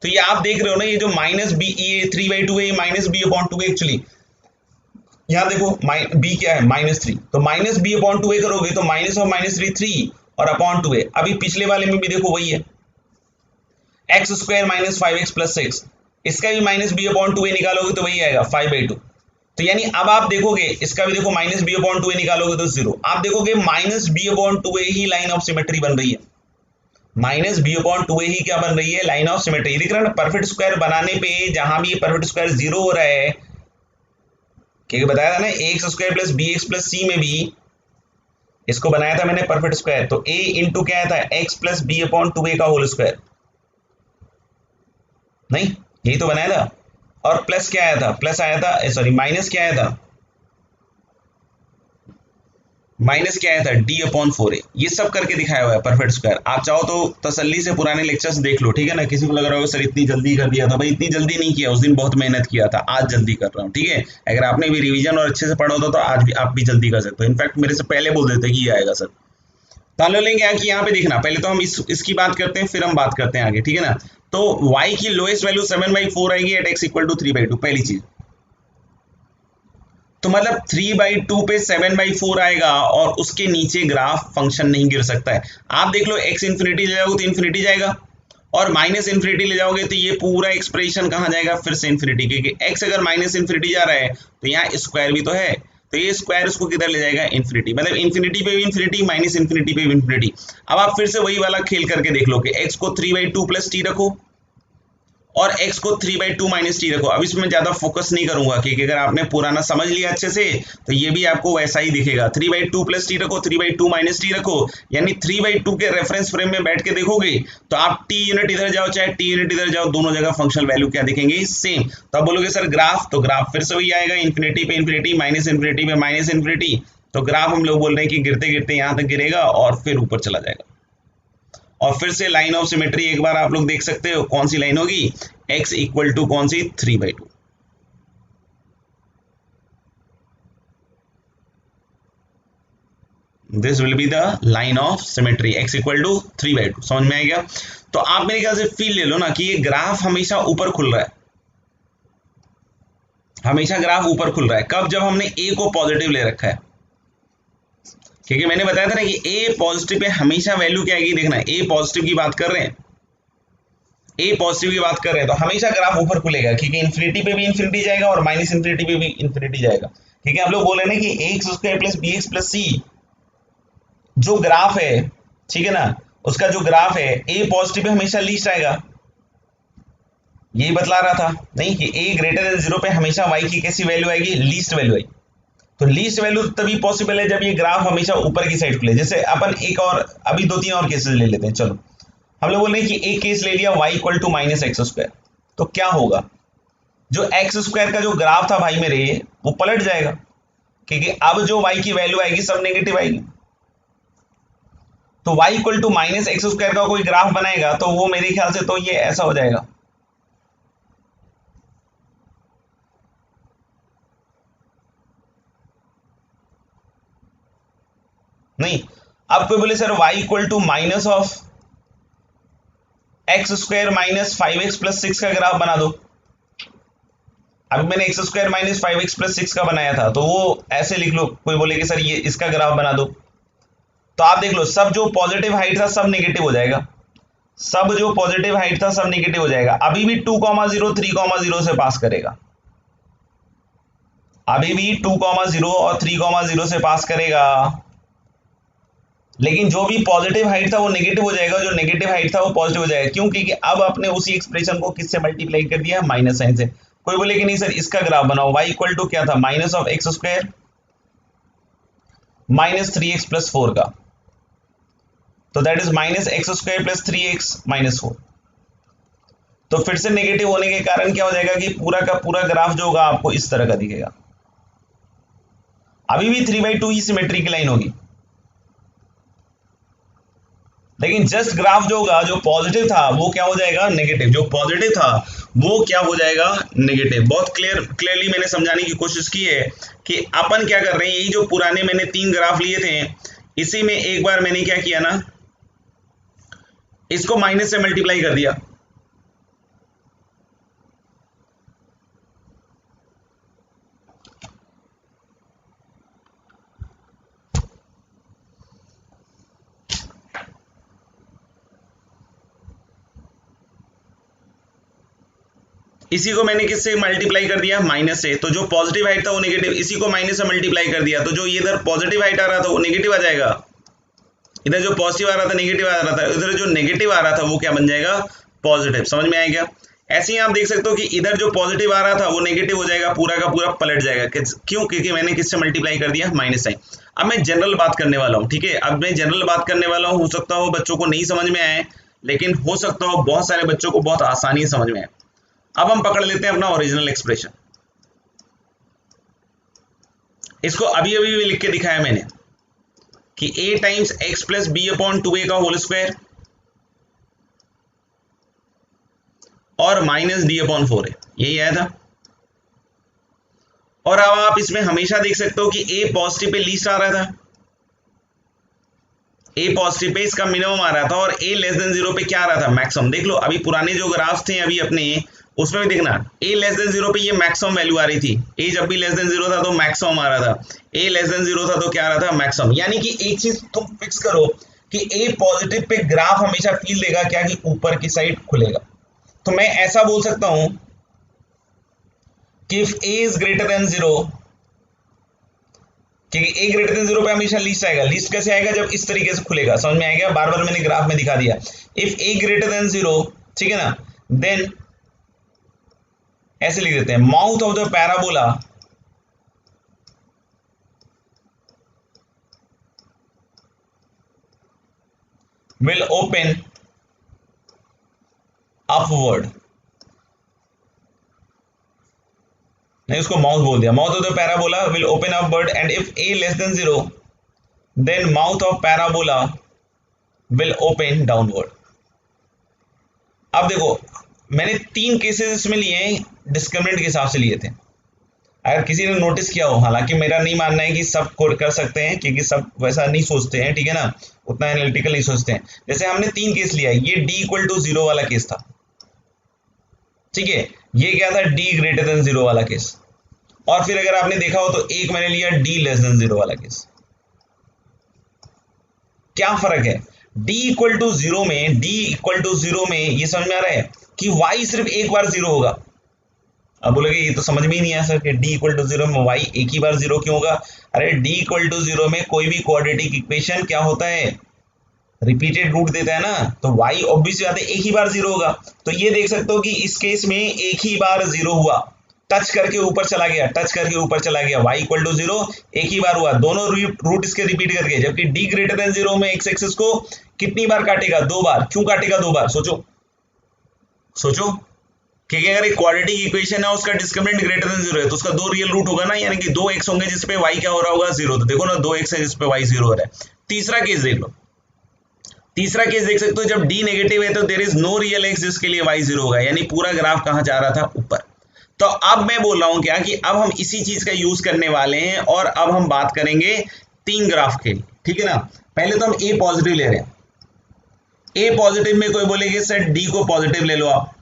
तो ये आप देख रहे हो ना, ये जो -b, ये 3/2 है, ये -b/2 है एक्चुअली। यहाँ देखो b क्या है, -3, तो -b/2 करोगे तो -3 3 और अपॉन 2 है। अभी पिछले वाले में भी देखो वही है, x² - 5x + 6, इसका भी -b/2 निकालोगे तो वही आएगा 5/2। तो यानी अब आप देखोगे इसका भी देखो, -b/2 निकालोगे तो 0। आप देखोगे -b/2 he line of symmetry बन रही है, -b/2 ही क्या बन रही है, लाइन ऑफ सिमेट्री। दिख रहा है ना, परफेक्ट स्क्वायर बनाने पे जहां भी परफेक्ट स्क्वायर 0 हो रहा है, क्योंकि बताया था ना ax² + bx + c में भी इसको बनाया था मैंने परफेक्ट स्क्वायर, तो a इंटू क्या था, x + b/2 का होल स्क्वायर, नहीं यही तो बनाया था। और प्लस क्या आया था, प्लस आया था, सॉरी माइनस क्या आया था, माइनस क्या आया था, d/4a, ये सब करके दिखाया हुआ है परफेक्ट स्क्वायर। आप चाहो तो तसल्ली से पुराने लेक्चर्स देख लो, ठीक है ना। किसी को लग रहा होगा सर इतनी जल्दी कर दिया था, भाई इतनी जल्दी नहीं किया, उस दिन बहुत मेहनत किया था, आज जल्दी कर रहा हूँ, ठीक है। अगर आपने भी रिवीजन और अच्छे से पढ़ा होता तो आज भी आप भी जल्दी कर सकते हो, इनफैक्ट मेरे से पहले बोल देते कि ये आएगा सर। तो हम लोग लेंगे यहाँ की, यहाँ पे देखना, पहले तो हम इसकी बात करते हैं, फिर हम बात करते हैं आगे, ठीक है ना। तो y की लोएस्ट वैल्यू 7/4 आएगी एट x इक्वल टू 3/2, पहली चीज। तो मतलब 3/2 पे 7/4 आएगा और उसके नीचे ग्राफ फंक्शन नहीं गिर सकता है। आप देख लो x इन्फिनिटी ले जाओगे तो इन्फिनिटी जाएगा, और माइनस इन्फिनिटी ले जाओगे तो ये पूरा एक्सप्रेशन कहाँ जाएगा, फिर से इन्फिनिटी, क्योंकि x अगर माइनस इन्फिनिटी जा रहा है तो यहाँ स्क्वायर भी तो है, तो ये स्क्वायर उसको किधर ले जाएगा, इन्फिनिटी, मतलब इन्फिनिटी पे भी इन्फिनिटी, माइनस इन्फिनिटी पे भी इन्फिनिटी। अब आप फिर से वही वाला खेल करके देख लो कि x को 3/2 प्लस t रखो और x को 3/2 माइनस टी रखो। अब इसमें ज्यादा फोकस नहीं करूंगा, क्योंकि अगर आपने पुराना समझ लिया अच्छे से तो ये भी आपको वैसा ही दिखेगा। 3/2 प्लस टी रखो, 3/2 माइनस टी रखो, यानी 3/2 के रेफरेंस फ्रेम में बैठ के देखोगे तो आप टी यूनिट इधर जाओ चाहे टी यूनिट इधर जाओ, दोनों जगह फंक्शनल वैल्यू क्या दिखेंगे, सेम। तो आप बोलोगे सर ग्राफ, तो ग्राफ फिर से वही आएगा, इन्फिनिटी पे इन्फिनिटी, माइनस इन्फिनिटी पे माइनस इन्फिनिटी। तो ग्राफ हम लोग बोल रहे हैं कि गिरते गिरते यहाँ तक गिरेगा और फिर ऊपर चला जाएगा। और फिर से लाइन ऑफ सिमेट्री एक बार आप लोग देख सकते हो, कौन सी लाइन होगी, x इक्वल टू कौन सी, 3/2। This will be the line of symmetry, x equal to 3/2। समझ में आ गया। तो आप मेरे ख्याल से फील ले लो ना कि ये ग्राफ हमेशा ऊपर खुल रहा है, हमेशा ग्राफ ऊपर खुल रहा है। कब, जब हमने a को पॉजिटिव ले रखा है, क्योंकि मैंने बताया था ना कि a पॉजिटिव पे हमेशा वैल्यू क्या आएगी, देखना a पॉजिटिव की बात कर रहे हैं, a पॉजिटिव की बात कर रहे हैं तो हमेशा ग्राफ ऊपर खुलेगा, क्योंकि इन्फिनिटी पे भी इन्फिनिटी जाएगा और माइनस इन्फिनिटी पे भी इन्फिनिटी जाएगा। क्योंकि हम लोग बोले ना कि ax² plus bx plus c जो ग्राफ है, ठीक है ना, उसका जो ग्राफ है a पॉजिटिव पे हमेशा लीस्ट आएगा, यही बतला रहा था नहीं कि a ग्रेटर देन 0 पे हमेशा y की कैसी वैल्यू आएगी, लीस्ट वैल्यू आएगी। तो लीस्ट वैल्यू तभी पॉसिबल है जब ये ग्राफ हमेशा ऊपर की साइड खुले। जैसे अपन एक और अभी 2-3 और केसेस ले लेते हैं। चलो हम लोग बोल रहे हैं कि एक केस ले लिया y equal to minus x², तो क्या होगा, जो x² का जो ग्राफ था भाई मेरे वो पलट जाएगा, क्योंकि अब जो y की वैल्यू आएगी सब नेगेटिव आएगी। तो y equal to minus x² का कोई ग्राफ बनाएगा तो वो मेरे ख्याल से तो ये ऐसा हो जाएगा, नहीं। अब कोई बोले sir y equal to minus of x² minus 5x plus 6 का ग्राफ बना दो। अभी मैंने x² माइनस 5x प्लस 6 का बनाया था, तो वो ऐसे लिख लो। कोई बोले कि सर ये इसका ग्राफ बना दो, तो आप देख लो सब जो पॉजिटिव हाइट था सब नेगेटिव हो जाएगा, सब जो पॉजिटिव हाइट था सब नेगेटिव हो जाएगा। अभी भी 2,0 3,0 से पास करेगा, अभी भी 2,0 और 3,0 से पास करेगा, लेकिन जो भी पॉजिटिव हाइट था वो नेगेटिव हो जाएगा, जो नेगेटिव हाइट था वो पॉजिटिव हो जाएगा। क्यों, क्योंकि अब आपने उसी एक्सप्रेशन को किससे मल्टीप्लाई कर दिया, माइनस साइन से। कोई बोले कि नहीं सर इसका ग्राफ बनाओ, y इक्वल टू क्या था, minus of x² minus 3x plus 4 का, तो that is minus x² plus 3x minus 4। तो फिर से नेगेटिव होने के कारण क्या हो जाएगा कि पूरा का पूरा ग्राफ जो होगा आपको इस तरह का दिखेगा। अभी भी 3/2 ही सिमेट्री की लाइन होगी, लेकिन जस्ट ग्राफ जो होगा, जो पॉजिटिव था वो क्या हो जाएगा, नेगेटिव। जो पॉजिटिव था वो क्या हो जाएगा, नेगेटिव। बहुत क्लियरली मैंने समझाने की कोशिश की है कि अपन क्या कर रहे हैं, यही जो पुराने मैंने 3 ग्राफ लिए थे, इसी में एक बार मैंने क्या किया ना, इसको माइनस से मल्टीप्लाई कर दिया, इसी को मैंने किससे मल्टीप्लाई कर दिया, माइनस से। तो जो पॉजिटिव हाइट था वो नेगेटिव, इसी को माइनस से मल्टीप्लाई कर दिया, तो जो इधर पॉजिटिव हाइट आ रहा था वो नेगेटिव आ जाएगा, इधर जो पॉजिटिव आ रहा था नेगेटिव आ रहा था, इधर जो नेगेटिव आ रहा था वो क्या बन जाएगा, पॉजिटिव। समझ में आएगा। ऐसे ही आप देख सकते हो कि इधर जो पॉजिटिव आ रहा था वो नेगेटिव हो जाएगा, पूरा का पूरा पलट जाएगा। क्यों, क्योंकि मैंने किससे मल्टीप्लाई कर दिया, माइनस साइन। अब मैं जनरल बात करने वाला हूँ, ठीक है। अब मैं जनरल बात करने वाला हूँ, हो सकता हो बच्चों को नहीं समझ में आए, लेकिन हो सकता हो बहुत सारे बच्चों को बहुत आसानी से समझ में आए। अब हम पकड़ लेते हैं अपना ओरिजिनल एक्सप्रेशन, इसको अभी अभी भी लिख के दिखाया मैंने। कि a times x plus B upon 2a का होल स्क्वायर और माइनस डी अपॉन 4a, यही आया था। और अब आप इसमें हमेशा देख सकते हो कि a पॉजिटिव पे लीस्ट आ रहा था, a पॉजिटिव पे इसका मिनिमम आ रहा था और a लेस देन 0 पे क्या आ रहा था, मैक्सिमम। देख लो अभी पुराने जो ग्राफ्स थे अभी अपने, उसमें भी देखना a लेस देन 0 पे ये मैक्सिमम वैल्यू आ रही थी, a जब भी लेस देन 0 था तो मैक्सिमम आ रहा था, a लेस देन 0 था तो क्या आ रहा था, मैक्सिमम। यानी कि एक चीज तुम फिक्स करो कि a पॉजिटिव पे ग्राफ हमेशा फील देगा क्या, कि ऊपर की साइड खुलेगा। तो मैं ऐसा बोल सकता हूं कि if a is greater than 0, क्योंकि a ग्रेटर देन 0 पे हमेशा लीस्ट आएगा। लीस्ट कैसे आएगा, जब इस तरीके से खुलेगा, समझ में आएगा, बार बार मैंने ग्राफ में दिखा दिया। इफ a ग्रेटर देन 0, ठीक है ना, देन ऐसे लिख देते हैं, mouth of the parabola will open upward, नहीं उसको माउथ बोल दिया, mouth of the parabola will open upward and if a less than 0 then mouth of parabola will open downward. अब देखो मैंने 3 केसेस इसमें लिए हैं, डिस्क्रिमिनेंट के हिसाब से लिए थे। अगर किसी ने नोटिस किया हो, हालांकि मेरा नहीं मानना है कि सब कर सकते हैं, क्योंकि सब वैसा नहीं सोचते हैं, ठीक है ना, उतना एनालिटिकल नहीं सोचते हैं। जैसे हमने 3 केस लिया, ये d इक्वल टू 0 वाला केस था, ठीक है, ये क्या था, d ग्रेटर देन 0 वाला केस। और फिर अगर आपने देखा हो तो एक मैंने लिया d लेस देन 0 वाला केस। क्या फर्क है, d इक्वल टू 0 में, d इक्वल टू 0 में ये समझ में आ रहा है कि y सिर्फ एक बार 0 होगा। अब बोलोगे ये तो समझ में ही नहीं आया सर कि d इक्वल टू 0 में y एक ही बार 0 क्यों होगा। अरे d इक्वल टू 0 में कोई भी क्वाड्रेटिक इक्वेशन क्या होता है, रिपीटेड रूट देता है ना, तो y ऑब्वियसली बात है एक ही बार 0 होगा। तो ये देख सकते हो कि इस केस में एक ही बार 0 हुआ, टच करके ऊपर चला गया, टच करके ऊपर चला गया, y इक्वल टू 0 एक ही बार हुआ, दोनों रूट इसके रिपीट करके। जबकि d ग्रेटर देन 0 में x एक्सिस को कितनी बार काटेगा, 2 बार। क्यों काटेगा 2 बार, सोचो सोचो, क्योंकि अगर एक क्वाड्रेटिक इक्वेशन है उसका डिस्क्रिमिनेंट ग्रेटर देन 0 है तो उसका 2 रियल रूट होगा ना, यानी कि 2x होंगे जिसपे y क्या हो रहा होगा, 0। तो देखो ना 2x है जिसपे y 0 हो रहा है। तीसरा केस देख लो, तीसरा केस देख सकते हो, जब d नेगेटिव है तो there is no real x जिसके लिए y 0 होगा, यानी पूरा ग्राफ कहां जा रहा था, ऊपर। तो अब मैं बोल रहा हूं क्या कि अब हम इसी चीज का यूज करने वाले हैं और अब हम बात करेंगे 3 ग्राफ के, ठीक है ना। पहले तो हम a पॉजिटिव ले रहे हैं, a पॉजिटिव में कोई बोलेगे सर d को पॉजिटिव ले लो, आप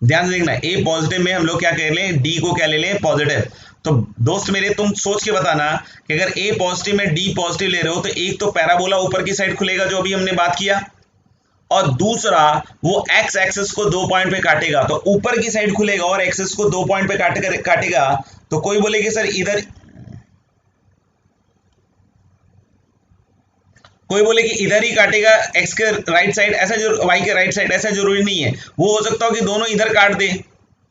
ध्यान से देखना, a पॉजिटिव में हम लोग क्या कर लें, d को क्या ले लें, पॉजिटिव। तो दोस्त मेरे तुम सोच के बताना कि अगर a पॉजिटिव में d पॉजिटिव ले रहे हो तो एक तो पैराबोला ऊपर की साइड खुलेगा जो अभी हमने बात किया, और दूसरा वो x एक्सिस को 2 पॉइंट पे काटेगा, तो ऊपर की साइड खुलेगा और एक्सिस को 2 पॉइंट पे काटेगा। तो कोई बोलेगी सर इधर, कोई बोले कि इधर ही काटेगा x के राइट साइड, ऐसा जो y के राइट साइड, ऐसा जरूरी नहीं है। वो हो सकता हो कि दोनों इधर काट दे,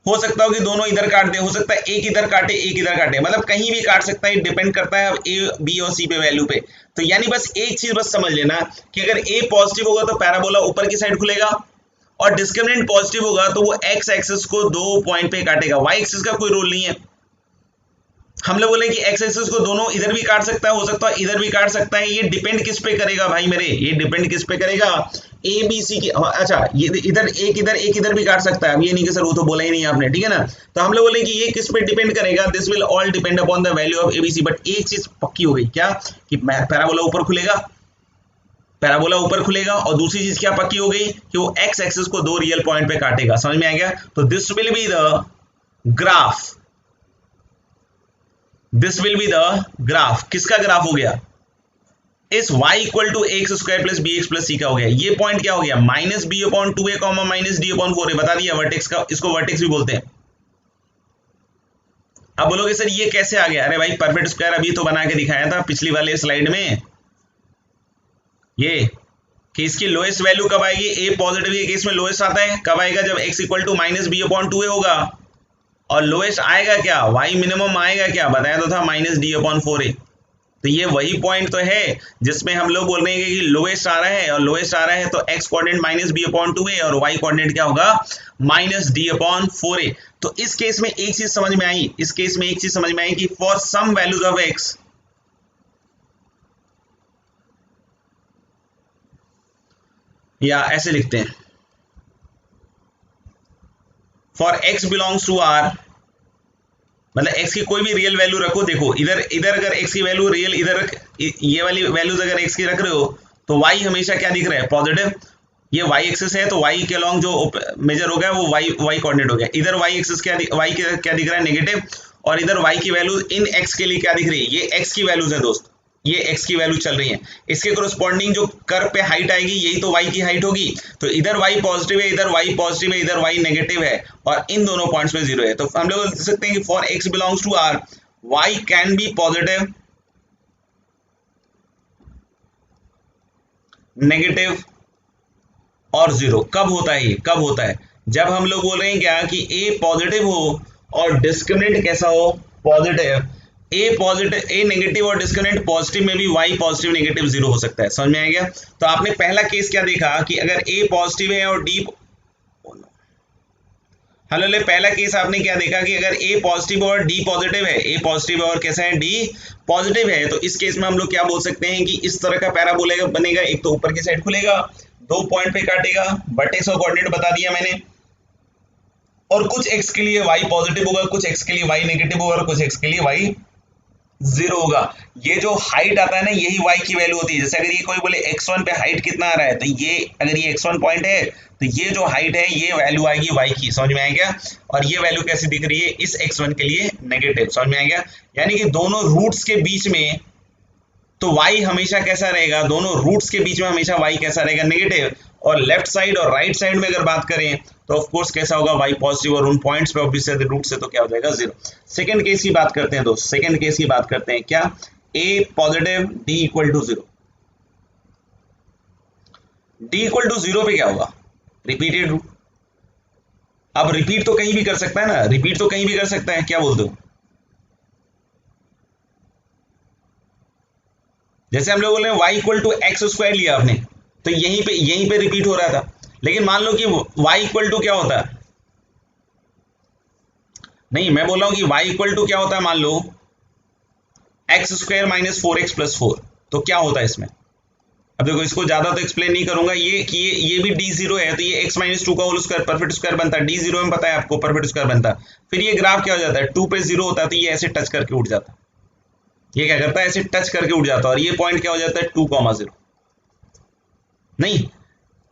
हो सकता हो कि दोनों इधर काट दे, हो सकता है एक इधर काटे एक इधर काटे, मतलब कहीं भी काट सकता है, डिपेंड करता है a b और c पे वैल्यू पे। तो यानी बस एक चीज बस समझ लेना कि अगर a पॉजिटिव होगा तो पैराबोला ऊपर की साइड खुलेगा, और डिस्क्रिमिनेंट पॉजिटिव होगा तो वो x एक्सिस को 2 पॉइंट पे काटेगा, y एक्सिस का कोई रोल नहीं है। हम लोग बोले कि x एक्सिस को दोनों इधर भी काट सकता है, हो सकता है इधर भी काट सकता है। ये डिपेंड किस पे करेगा भाई मेरे, ये डिपेंड किस पे करेगा, ए बी सी की। अच्छा ये एक इधर भी काट सकता है, अब ये नहीं कि सर वो तो बोला ही नहीं आपने, ठीक है ना। तो हम लोग बोले कि ये किस पे डिपेंड करेगा, this will all depend upon the value of ABC. But एक चीज पक्की हो गई क्या, कि पैराबोला ऊपर खुलेगा, पैराबोला ऊपर खुलेगा, और दूसरी चीज क्या पक्की हो गई कि वो x एक्सिस को 2 रियल पॉइंट पे काटेगा। समझ में आ गया। तो this will be the graph, this will be the graph, किसका ग्राफ हो गया, इस y equal to x square plus b x plus c का हो गया। ये पॉइंट क्या हो गया, minus B upon 2a comma minus D upon 4a, बता दिया वर्टेक्स का, इसको वर्टेक्स भी बोलते हैं। अब बोलोगे सर ये कैसे आ गया, अरे भाई परफेक्ट स्क्वायर अभी तो बना के दिखाया था पिछली वाले स्लाइड में, ये कि इसकी लोएस्ट वैल्यू कब आएगी, ए पॉजिटिव के केस में लोएस्ट आता है, कब आएगा, जब x equal to minus B upon 2a होगा, और लोएस्ट आएगा क्या, y मिनिमम आएगा क्या, बताया तो था माइनस डी अपॉन 4a। तो ये वही पॉइंट तो है जिसमें हम लोग बोल रहे हैं कि लोएस्ट आ रहा है, और लोएस्ट आ रहा है तो x coordinate minus B upon 2a और y कोऑर्डिनेट क्या होगा, माइनस डी अपॉन 4a। तो इस केस में एक चीज समझ में आई, इस केस में एक चीज समझ में आई कि for some values of x, या ऐसे लिखते हैं, for x belongs to R, मतलब x की कोई भी रियल वैल्यू रखो। देखो इधर इधर अगर x की वैल्यू रियल, इधर ये वाली वैल्यूज अगर x की रख रहे हो तो y हमेशा क्या दिख रहा है, पॉजिटिव। ये y एक्सिस है तो y के अलॉन्ग जो मेजर हो गया वो y कोऑर्डिनेट हो गया। इधर y एक्सिस क्या y क्या दिख रहा है, नेगेटिव। और इधर y की वैल्यू इन x के लिए क्या दिख रही है, ये x की वैल्यूज है दोस्त, ये x की वैल्यू चल रही है। इसके कोरस्पॉन्डिंग जो कर्व पे हाइट आएगी यही तो y की हाइट होगी। तो इधर y पॉजिटिव है, इधर y पॉजिटिव है, इधर y नेगेटिव है, और इन दोनों पॉइंट्स में जीरो है। तो हम लोग लिख सकते हैं कि for x belongs to r, y can be positive, negative और जीरो। कब होता है ये, कब होता है, जब हम लोग बोल रहे हैं क्या कि a पॉजिटिव हो और डिस्क्रिमिनेंट कैसा हो, पॉजिटिव। ए पॉजिटिव, ए नेगेटिव और डिस्क्रिमिनेंट पॉजिटिव में भी y पॉजिटिव नेगेटिव जीरो हो सकता है। समझ में आ गया। तो आपने पहला केस क्या देखा कि अगर a पॉजिटिव है और d, हेलो, पहला केस आपने क्या देखा कि अगर a पॉजिटिव और d पॉजिटिव है, a पॉजिटिव और कैसा है, d पॉजिटिव है, तो इस केस में हम लोग क्या बोल सकते हैं कि इस तरह का पैराबोला बनेगा। एक तो ऊपर की साइड खुलेगा, दो पॉइंट पे काटेगा, वर्टेक्स और कोऑर्डिनेट बता दिया मैंने, और कुछ x के लिए y पॉजिटिव होगा, कुछ x के लिए y नेगेटिव होगा, और कुछ x के लिए y जीरो होगा। ये जो हाइट आता है ना, यही y की वैल्यू होती है। जैसे अगर ये कोई बोले x1 पे हाइट कितना आ रहा है, तो ये अगर ये x1 पॉइंट है तो ये जो हाइट है ये वैल्यू आएगी y की। समझ में आ गया। और ये वैल्यू कैसी दिख रही है, इस x1 के लिए नेगेटिव। समझ में आ गया। यानी कि दोनों रूट्स के बीच में तो y हमेशा कैसा रहेगा, दोनों रूट्स के बीच में हमेशा y कैसा रहेगा, नेगेटिव। और लेफ्ट साइड और राइट साइड में अगर बात करें तो ऑफ कोर्स कैसा होगा, y पॉजिटिव, और उन पॉइंट्स पे ऑब्वियसली रूट से तो क्या हो जाएगा, जीरो। सेकंड केस की बात करते हैं दोस्त, सेकंड केस की बात करते हैं, क्या a positive, d equal to zero. d equal to zero पे क्या होगा, रिपीटेड रूट। अब रिपीट तो कहीं भी कर सकता है ना, रिपीट तो कहीं भी कर सकता है, क्या बोलते हो। जैसे हम लोग बोल रहे हैं y equal to x square लिया आपने, तो यहीं पे रिपीट हो रहा था। लेकिन मान लो कि y इक्वल टू क्या होता है, नहीं मैं बोल रहा हूं कि y इक्वल टू क्या होता है, मान लो x square minus 4x plus 4, तो क्या होता है इसमें। अब देखो इसको ज्यादा तो एक्सप्लेन नहीं करूंगा, ये कि ये भी d जीरो है तो ये x माइनस 2 का होल स्क्वायर परफेक्ट स्क्वायर बनता है, d जीरो में पता है आपको परफेक्ट स्क्वायर बनता है। फिर ये ग्राफ क्या हो जाता है, 2 पे जीरो होता है तो ये ऐसे टच करके उठ जाता है, ये क्या करता है, ऐसे टच करके उठ जाता है, और ये पॉइंट क्या हो जाता है, 2,0, नहीं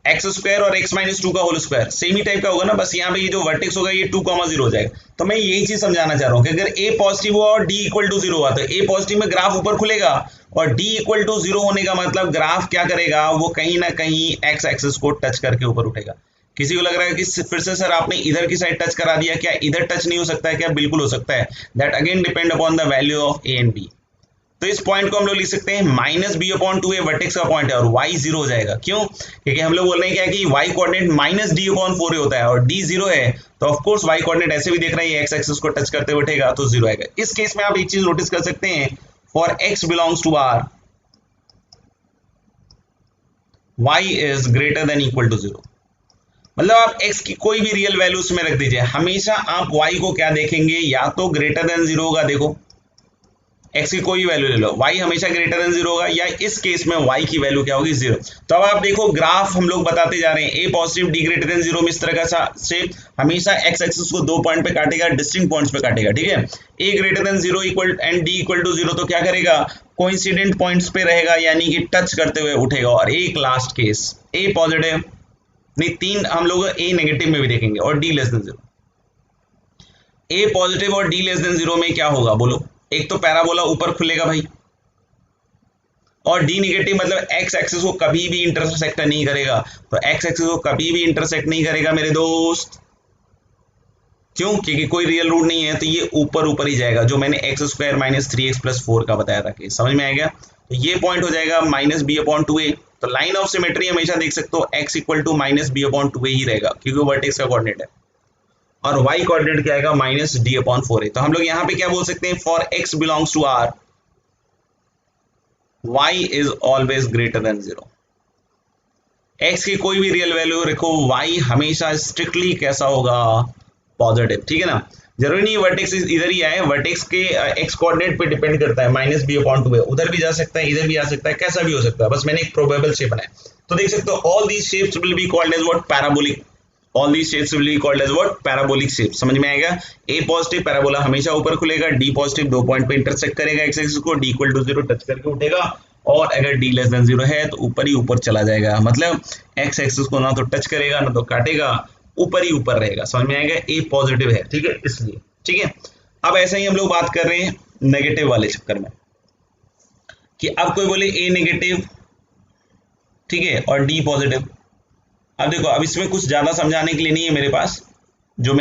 एक्स स्क्वायर और एक्स माइनस 2 का होल स्क्वायर सेम ही टाइप का होगा ना, बस यहाँ पे ये जो वर्टेक्स होगा ये 2,0 हो जाएगा। तो मैं यही चीज समझाना चाह रहा हूँ कि अगर a पॉजिटिव हुआ और d इक्वल टू जीरो हुआ तो a पॉजिटिव में ग्राफ ऊपर खुलेगा, और d इक्वल टू जीरो होने का मतलब ग्राफ क्या करेगा, वो कहीं ना कहीं x एक्सिस को टच करके ऊपर उठेगा। किसी को लग रहा है कि फिर से सर आपने इधर की साइड टच करा दिया, क्या इधर टच नहीं हो सकता है, क्या बिल्कुल हो सकता है। That again depend upon the value of a and b। तो इस पॉइंट को हम लोग लिख सकते हैं माइनस बी अपॉन टू, ए वर्टेक्स का पॉइंट है और y जीरो हो जाएगा। क्यों, क्योंकि हम लोग बोल रहे हैं क्या कि y coordinate minus D upon 4 होता है और d जीरो है, तो ऑफ कोर्स y कोऑर्डिनेट ऐसे भी देख रहे हैं x एक्सिस को टच करते हुए उठेगा तो जीरो आएगा। इस केस में आप एक चीज नोटिस कर सकते हैं, for x belongs to r, y is greater than equal to zero. मतलब आप x की कोई भी रियल वैल्यू उसमें रख दीजिए, हमेशा आप y को क्या देखेंगे, या तो ग्रेटर देन जीरो होगा। देखो x की कोई वैल्यू ले लो, y हमेशा ग्रेटर देन जीरो होगा, या इस केस में y की वैल्यू क्या होगी, जीरो। तो अब आप देखो ग्राफ हम लोग बताते जा रहे हैं, a positive d greater than zero में इस तरह का शेप हमेशा x एक्सिस को दो पॉइंट पे काटेगा, डिस्टिंक्ट पॉइंट्स पे काटेगा, ठीक है। a greater than zero equal and d equal to zero, तो क्या करेगा, कोइंसिडेंट पॉइंट्स पे रहेगा, यानी कि टच करते हुए उठेगा। और एक लास्ट केस a पॉजिटिव, नहीं तीन हम लोग a नेगेटिव में भी देखेंगे, और d less than zero. a positive और d लेस देन जीरो में क्या होगा बोलो, एक तो पैराबोला ऊपर खुलेगा भाई, और d नेगेटिव मतलब x एक्सिस को कभी भी इंटरसेक्ट नहीं करेगा, तो x एक्सिस को कभी भी इंटरसेक्ट नहीं करेगा मेरे दोस्त। क्यों, क्योंकि कोई रियल रूट नहीं है, तो ये ऊपर ऊपर ही जाएगा, जो मैंने x square minus 3x plus 4 का बताया था कि समझ में आ गया। तो ये पॉइंट हो जाएगा minus B upon two a. तो लाइन ऑफ सिमेट्री हमेशा देख सकते हो x equal to minus B upon two a ही रहेगा, क्योंकि वर्टेक्स का कोऑर्डिनेट है, और y कोऑर्डिनेट क्या आएगा, माइनस डी अपॉन 4a। तो हम लोग यहाँ पे क्या बोल सकते हैं, for x belongs to r, y is always greater than zero. x की कोई भी रियल वैल्यू रखो, y हमेशा स्ट्रिक्टली कैसा होगा, पॉजिटिव, ठीक है ना। जरूरी नहीं वर्टेक्स इधर ही आए, वर्टेक्स के एक्स कोऑर्डिनेट पे डिपेंड करता है, माइनस बी अपॉन टू है, उधर भी जा सकता है, इधर भी आ सकता है, कैसा भी हो सकता है, बस मैंने एक प्रोबेबल शेप बनाया। तो देख सकते हो all these shapes will be called as what, parabolic. All these shapes will be called as what, parabolic shape. समझ में आएगा? ए पॉजिटिव पैराबोला हमेशा ऊपर खुलेगा, डी पॉजिटिव दो पॉइंट पे इंटरसेक्ट करेगा एक्स एक्सिस को, डी इक्वल टू 0 टच करके उठेगा, और अगर डी लेस देन 0 है तो ऊपर ही ऊपर चला जाएगा, मतलब एक्स एक्सिस को ना तो टच करेगा ना तो काटेगा, ऊपर ही ऊपर रहेगा। समझ में आएगा? ए पॉजिटिव है, ठीक है, इसलिए। ठीक है, अब ऐसा ही हम लोग बात कर रहे हैं नेगेटिव वाले चक्कर में, कि अब कोई बोले ए नेगेटिव, ठीक है, और डी पॉजिटिव। अब देखो, अब इसमें कुछ ज्यादा समझाने के लिए नहीं है मेरे पास, जो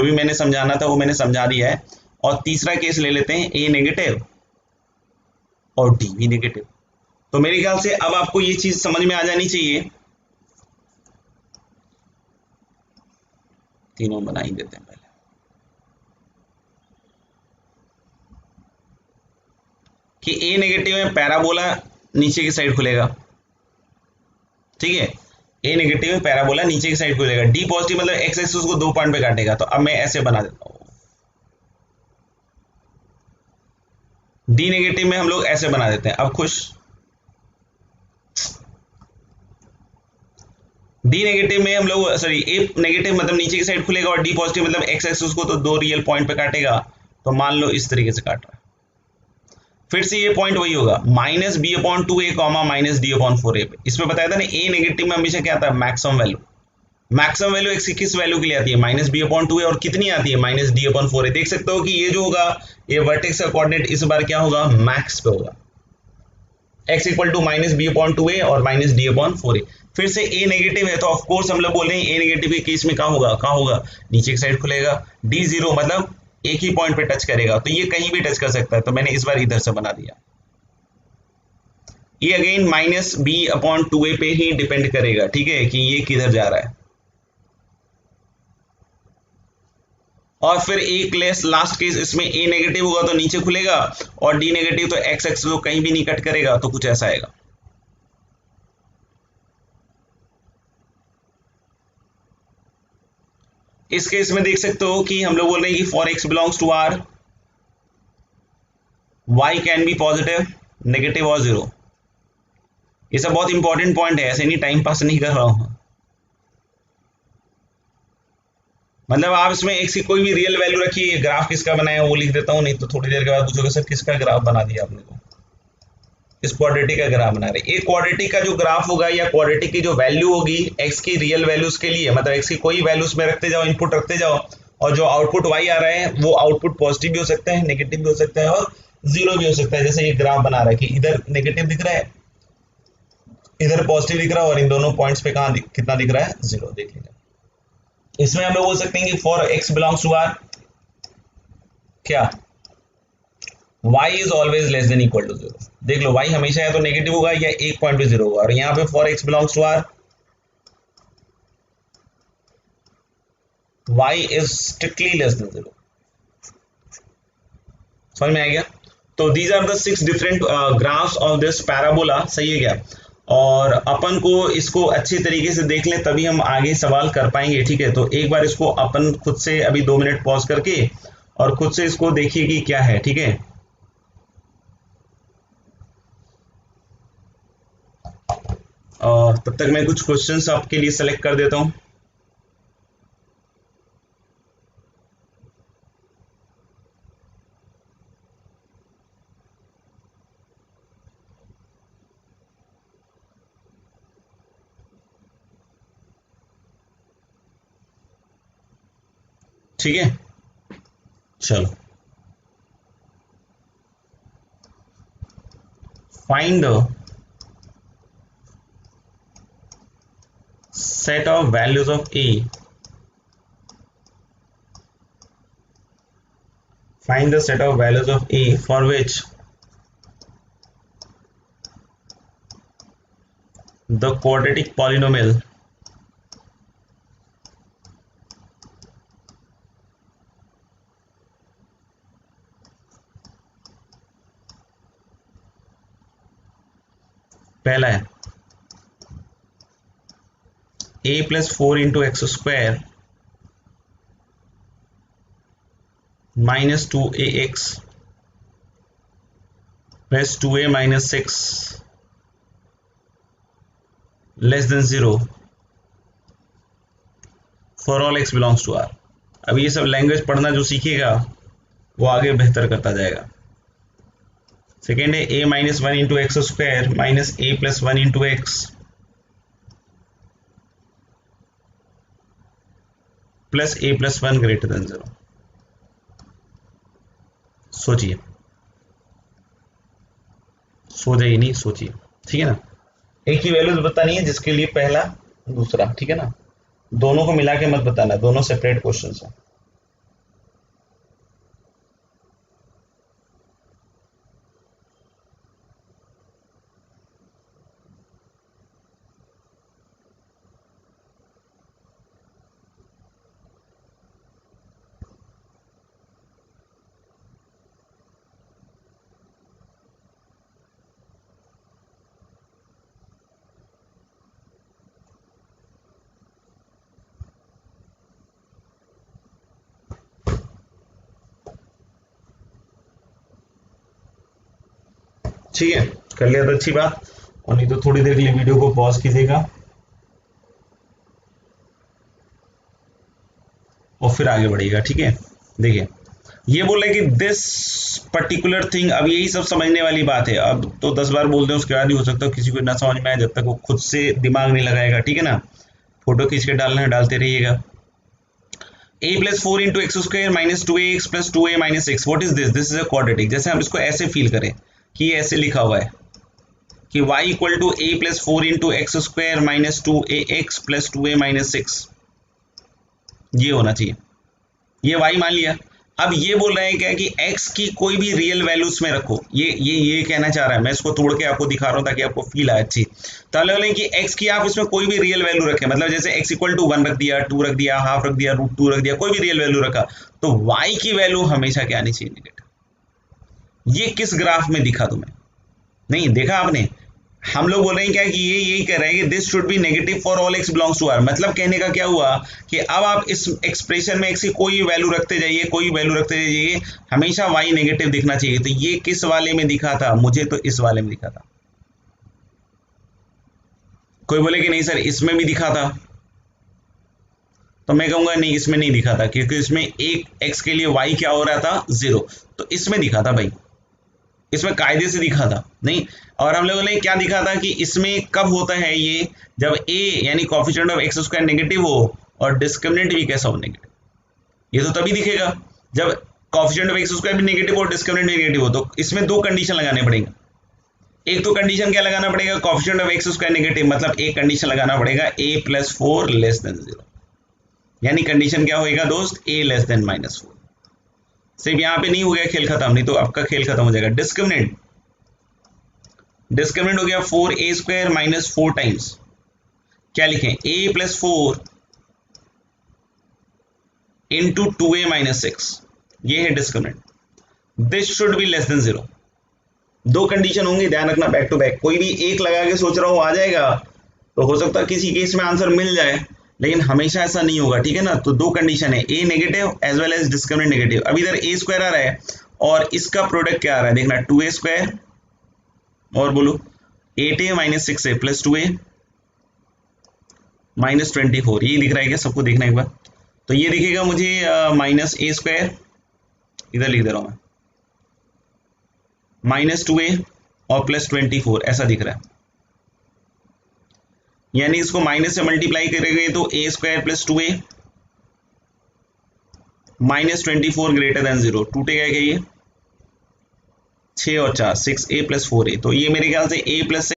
भी मैंने समझाना था वो मैंने समझा दिया है। और तीसरा केस ले लेते हैं, ए नेगेटिव और डी भी नेगेटिव। तो मेरे ख्याल से अब आपको ये चीज समझ में आ जानी चाहिए, तीनों बना ही देते हैं पहले, कि ए नेगेटिव में पैराबोला नीचे की साइड खुलेगा, ठीक है, ए नेगेटिव में पैराबोला नीचे की साइड खुलेगा, डी पॉजिटिव मतलब एक्स एक्सिस को दो पॉइंट पे काटेगा। तो अब मैं ऐसे बना देता हूं, डी नेगेटिव में हम लोग ऐसे बना देते हैं। अब खुश, डी नेगेटिव में हम लोग, सॉरी, ए नेगेटिव मतलब नीचे की साइड खुलेगा, और डी पॉजिटिव मतलब एक्स एक्सिस को तो दो रियल पॉइंट पे काटेगा। तो मान लो इस तरीके से काट रहा है, फिर से ये पॉइंट वही होगा, minus B upon two a comma minus D upon four a पे। इसमें बताया था ना, ए नेगेटिव में हमेशा क्या आता है, maximum value. Maximum value x की किस वैल्यू के लिए आती है, minus B upon two a, और कितनी आती है, माइनस डी अपॉन फोर ए। देख सकते हो कि ये जो होगा, ये वर्टेक्स का कोऑर्डिनेट इस बार क्या होगा, मैक्स पे होगा, x equal to minus B upon two a और minus D upon four a. फिर से ए नेगेटिव है तो ऑफकोर्स हम लोग बोल रहे हैं ए नेगेटिव के केस में क्या होगा, कहाँ होगा, नीचे की साइड खुलेगा, डी जीरो मतलब एक ही पॉइंट पे टच करेगा, तो ये कहीं भी टच कर सकता है, तो मैंने इस बार इधर से बना दिया। ये again minus B upon two a पे ही डिपेंड करेगा, ठीक है, कि ये किधर जा रहा है। और फिर एक लेस लास्ट केस, इसमें ए नेगेटिव होगा तो नीचे खुलेगा, और डी नेगेटिव तो एक्स एक्स को कहीं भी नहीं कट करेगा, तो कुछ ऐसा आएगा। इस केस में देख सकते हो कि हम लोग बोल रहे हैं कि for x belongs to R, y can be positive, negative और जीरो। ये सब बहुत इंपॉर्टेंट पॉइंट है, ऐसे नहीं टाइम पास नहीं कर रहा हूं। मतलब आप इसमें एक्स की कोई भी रियल वैल्यू रखिए, ग्राफ किसका बनाया वो लिख देता हूँ, नहीं तो थोड़ी देर के बाद पूछोगे सर किसका ग्राफ बना दिया आपने, तो इस क्वाड्रेटिक का ग्राफ बना रहे। एक क्वाड्रेटिक का जो ग्राफ होगा या क्वाड्रेटिक की जो वैल्यू होगी एक्स की रियल वैल्यूज के लिए, मतलब एक्स की कोई वैल्यूज में रखते जाओ, इनपुट रखते जाओ, और जो आउटपुट वाई आ रहा है वो आउटपुट पॉजिटिव भी हो सकता है, नेगेटिव भी हो सकता है, और जीरो भी हो सकता है। जैसे ये ग्राफ बना रहा है कि इधर नेगेटिव दिख रहा है, इधर पॉजिटिव दिख रहा है, और इन दोनों पॉइंट्स पे कहाँ कितना दिख रहा है, जीरो। देख लीजिए, इसमें हम लोग बोल सकते हैं कि for x belongs to R क्या, y is always less than equal to zero. देख लो y हमेशा या तो नेगेटिव होगा या एक पॉइंट पे जीरो होगा, और यहाँ पे for x belongs to r y is strictly less than zero. समझ में आ गया? तो these are the 6 different graphs of this parabola. सही है क्या? और अपन को इसको अच्छे तरीके से देख लें तभी हम आगे सवाल कर पाएंगे, ठीक है। तो एक बार इसको अपन खुद से अभी 2 मिनट पॉज करके और खुद से इसको देखिए कि क्या है, ठीक है। और तब तक मैं कुछ क्वेश्चंस आपके लिए सेलेक्ट कर देता हूं। ठीक है, चलो। Find the set of values of a, find the set of values of a for which the quadratic polynomial पहला है a plus 4 into x square minus 2ax plus 2a minus 6 less than 0 for all x belongs to R। अब ये सब language पढ़ना जो सीखेगा वो आगे बेहतर करता जाएगा। सेकेंड है a minus 1 into x square minus a plus 1 into x plus a plus 1 greater than 0। सोचिए, सो जाइए नहीं, सोचिए, ठीक है ना। एक ही वैल्यूज बतानी है जिसके लिए पहला दूसरा, ठीक है ना। दोनों को मिला के मत बताना, दोनों सेपरेट क्वेश्चन है। ठीक है, कर लिया तो अच्छी बात, और नहीं तो थोड़ी देर के लिए वीडियो को पॉज कीजिएगा और फिर आगे बढ़िएगा, ठीक है। देखिए, ये बोल रहे कि दिस पर्टिकुलर थिंग, अब यही सब समझने वाली बात है। अब तो 10 बार बोल दें उसके बाद ही हो सकता है किसी को ना समझ में आए, जब तक वो खुद से दिमाग नहीं लगाएगा, ठीक है ना। फोटो खींच के डालना है, डालते रहिएगा। a plus 4 into x square minus 2ax plus 2a minus 6, what is this? This is a quadratic. जैसे हम इसको ऐसे फील करें कि ये ऐसे लिखा हुआ है कि y equal to a plus 4 into x square minus 2ax plus 2a minus 6, ये होना चाहिए। ये y मान लिया। अब ये बोल रहे हैं क्या कि x की कोई भी रियल वैल्यूज में रखो, ये कहना चाह रहा है। मैं इसको तोड़ के आपको दिखा रहा हूँ ताकि आपको फील आए अच्छी। तो बोले कि x की आप इसमें कोई भी रियल वैल्यू रखे, मतलब जैसे x इक्वल टू 1 रख दिया, 2 रख दिया, हाफ रख दिया, रूट 2 रख दिया, कोई भी रियल वैल्यू रखा, तो y की वैल्यू हमेशा क्या आनी चाहिए? नेगेटिव। ये किस ग्राफ में दिखा तुम्हें? नहीं देखा आपने। हम लोग बोल रहे हैं क्या कि ये यही कह रहे हैं कि this should be negative for all x belongs to r। मतलब कहने का क्या हुआ कि अब आप इस एक्सप्रेशन में x की कोई वैल्यू रखते जाइए, कोई वैल्यू रखते जाइए, हमेशा y नेगेटिव दिखना चाहिए। तो ये किस वाले में दिखा था? मुझे तो इस वाले में दिखा था। कोई बोले कि नहीं सर इसमें भी दिखा था, तो मैं कहूंगा नहीं, इसमें नहीं दिखा था, क्योंकि इसमें एक x के लिए y क्या हो रहा था? 0। तो इसमें दिखा था भाई, इसमें कायदे से दिखा था नहीं। और हम लोगों ने क्या दिखा था कि इसमें कब होता है ये? जब a यानी coefficient of x square negative हो और डिस्क्रिमिनेंट भी कैसा हो? नेगेटिव। ये तो तभी दिखेगा जब कोएफिशिएंट ऑफ एक्स स्क्वायर भी नेगेटिव और डिस्क्रिमिनेंट भी नेगेटिव हो। तो इसमें दो कंडीशन लगाने पड़ेंगे। एक तो कंडीशन क्या लगाना पड़ेगा? Coefficient of x square negative, मतलब एक कंडीशन लगाना पड़ेगा a प्लस 4 लेस देन 0। यानी कंडीशन क्या होएगा दोस्त? a less then minus 4। सिर्फ यहाँ पे नहीं हो गया खेल खत्म, नहीं तो आपका खेल खत्म हो जाएगा। डिस्क्रिमिनेंट, डिस्क्रिमिनेंट हो गया 4a स्क्वायर माइनस 4 टाइम्स, क्या लिखें? a plus 4 into 2a minus 6, ये है discriminant. This should be less than 0। दो कंडीशन होंगे, ध्यान रखना, बैक टू बैक। कोई भी एक लगा के सोच रहा हूं आ जाएगा, तो हो सकता है किसी केस में आंसर मिल जाए, लेकिन हमेशा ऐसा नहीं होगा, ठीक है ना। तो दो कंडीशन है, a negative as well as discriminant negative. अब इधर a स्क्वायर आ रहा है और इसका प्रोडक्ट क्या आ रहा है? देखना, 2a स्क्वायर और बोलो 8a minus 6a plus 2a minus 24, ये दिख रहा है क्या? सबको देखना एक बार। तो ये दिखेगा मुझे माइनस a स्क्वायर, इधर लिख दे रहा हूं मैं, माइनस 2a और प्लस 24, ऐसा दिख रहा है। यानी इसको माइनस से मल्टीप्लाई करेंगे तो a square plus 2a minus 24 greater than 0, टूटेगा क्या ये? 6 और 4, 6a प्लस 4a। तो ये मेरे ख्याल से a प्लस,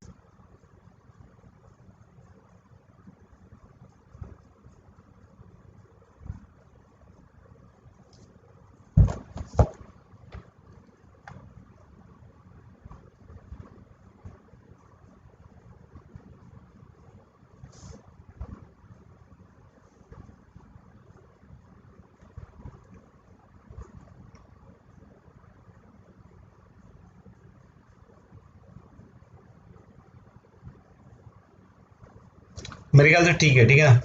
मेरे ख्याल से ठीक है, ठीक है ना।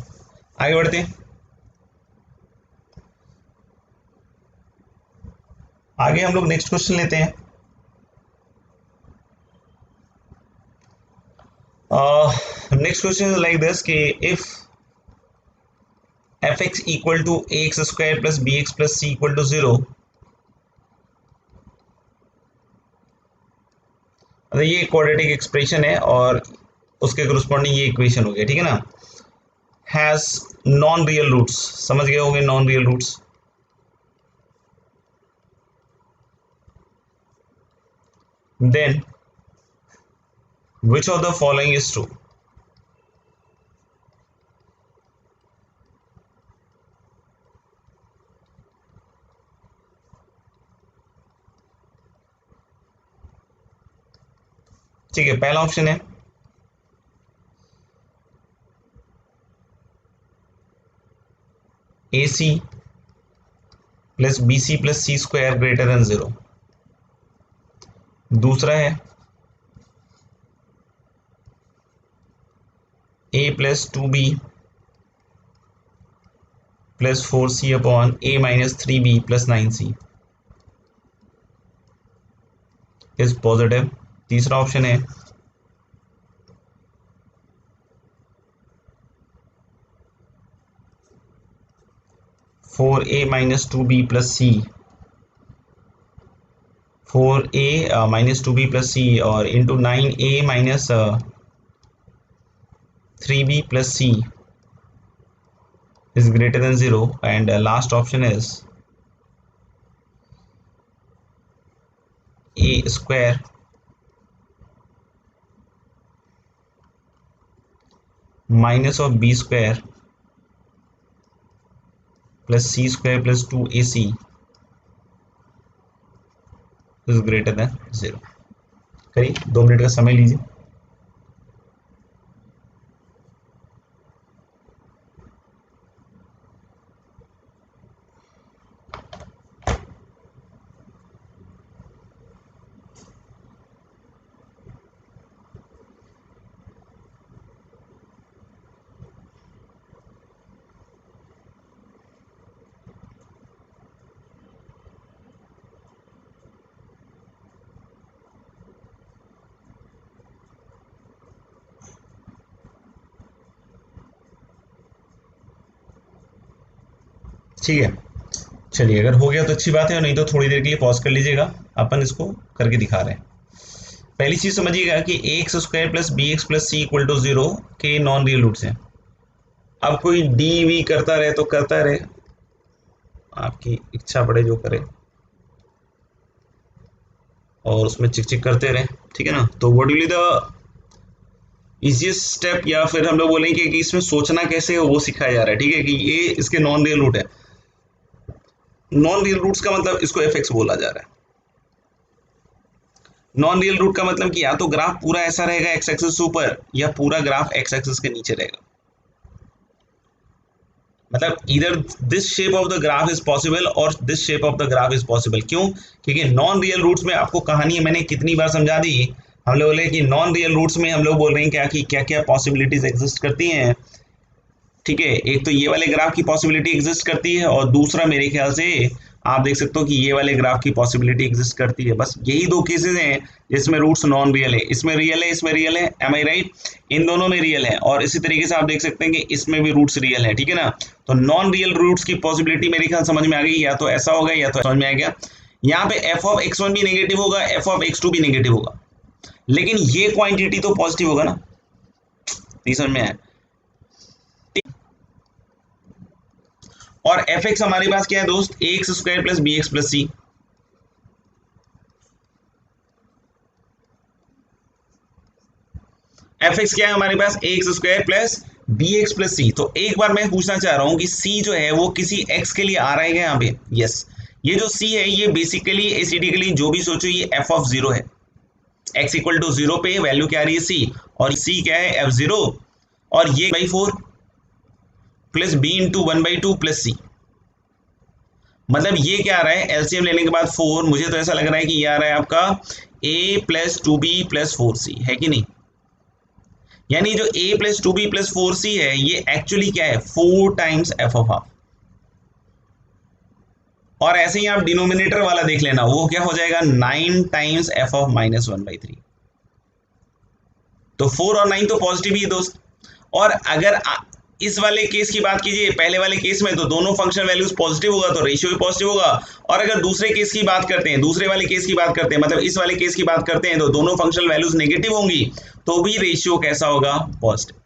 आगे बढ़ते हैं। आगे हम लोग नेक्स्ट क्वेश्चन लेते हैं। Next question is like this कि if f x equal to a x square plus b x plus c equal to 0, ये क्वाड्रेटिक एक्सप्रेशन है और उसके corresponding ये इक्वेशन हो गया, ठीक है ना, हैज नॉन रियल रूट्स, समझ गए होंगे non real roots, then which of the following is true? ठीक है, पहला ऑप्शन है a c plus b c plus c square greater than 0। दूसरा है ए प्लस 2b प्लस 4c upon a minus 3b प्लस 9c इज पॉजिटिव। तीसरा option है four a minus 2b plus c, 4a minus 2b plus c और into 9a minus 3b plus c is greater than 0, and last option is a square minus of b square plus c square plus 2ac is greater than 0। करिए, 2 minute का समय लीजिए। ठीक है, चलिए, अगर हो गया तो अच्छी बात है, और नहीं तो थोड़ी देर के लिए पॉज कर लीजिएगा, अपन इसको करके दिखा रहे हैं। पहली चीज समझिएगा कि a x square plus b x plus c equal to 0 के नॉन रियल रूट्स हैं। अब कोई डी वी करता रहे तो करता रहे, आपकी इच्छा पड़े जो करे, और उसमें चिक चिक करते रहे, ठीक है ना। तो what will be the easiest step, या फिर हम लोग बोलेंगे कि इसमें सोचना कैसे है वो सिखाया जा रहा है, ठीक है, कि ये इसके नॉन रियल रूट है। नॉन रियल रूट्स का मतलब इसको एफ एक्स बोला जा रहा है। नॉन रियल रूट का मतलब कि या तो ग्राफ पूरा ऐसा रहेगा एक्स एक्सिस ऊपर, या पूरा ग्राफ एक्स एक्सिस के नीचे रहेगा। मतलब इधर this shape of the graph is possible और this shape of the graph is possible. क्यों? क्योंकि नॉन रियल रूट्स में आपको कहानी मैंने कितनी बार समझा दी, हम लोग बोले कि नॉन रियल रूट्स में हम लोग बोल रहे हैं क्या कि क्या क्या पॉसिबिलिटीज एग्जिस्ट करती हैं, ठीक है। एक तो ये वाले ग्राफ की पॉसिबिलिटी एग्जिस्ट करती है, और दूसरा मेरे ख्याल से आप देख सकते हो कि ये वाले ग्राफ की पॉसिबिलिटी एग्जिस्ट करती है। बस यही 2 केसेस हैं जिसमें रूट्स नॉन रियल है, इसमें रियल है, इसमें रियल है, एम आई राइट, इन दोनों में रियल है। और इसी तरीके से आप देख सकते हैं कि इसमें भी रूट्स रियल है, ठीक है ना। तो नॉन रियल रूट्स की पॉसिबिलिटी मेरे ख्याल समझ में आ गई, या तो ऐसा होगा या तो समझ में आ गया। यहाँ पे एफ ऑफ x1 भी नेगेटिव होगा, एफ ऑफ x2 भी नेगेटिव होगा, लेकिन ये क्वांटिटी तो पॉजिटिव होगा ना, नहीं समझ में आया। और एफ एक्स हमारे पास क्या है दोस्त, a x square plus b x plus c. F x क्या है हमारे पास, a x square plus b x plus c. तो एक बार मैं पूछना चाह रहा हूं कि सी जो है वो किसी एक्स के लिए आ रहा है क्या यहाँ पे? यस, ये जो सी है ये बेसिकली एसिडिकली जो भी सोचो ये एफ ऑफ 0 है। एक्स इक्वल टू 0 पे वैल्यू क्या आ रही है सी, और सी क्या है एफ 0, और ये by 4 plus b into 1/2 plus c. मतलब ये क्या आ रहा है, एलसीएम लेने के बाद 4, मुझे तो ऐसा लग रहा है कि ये आ रहा है आपका a प्लस 2b प्लस 4c, है कि नहीं। यानी जो a प्लस 2b प्लस 4c है ये एक्चुअली क्या है, 4 टाइम्स एफ ऑफ हाफ। और ऐसे ही आप डिनोमिनेटर वाला देख लेना, वो क्या हो जाएगा 9 टाइम्स एफ ऑफ -1/3। तो 4 और 9 तो पॉजिटिव ही है दोस्त। और अगर इस वाले केस की बात कीजिए, पहले वाले केस में तो दोनों फंक्शन वैल्यूज पॉजिटिव होगा तो रेशियो भी पॉजिटिव होगा। और अगर दूसरे केस की बात करते हैं, दूसरे वाले केस की बात करते हैं, मतलब इस वाले केस की बात करते हैं, तो दोनों फंक्शन वैल्यूज नेगेटिव होंगी तो भी रेशियो कैसा होगा, पॉजिटिव।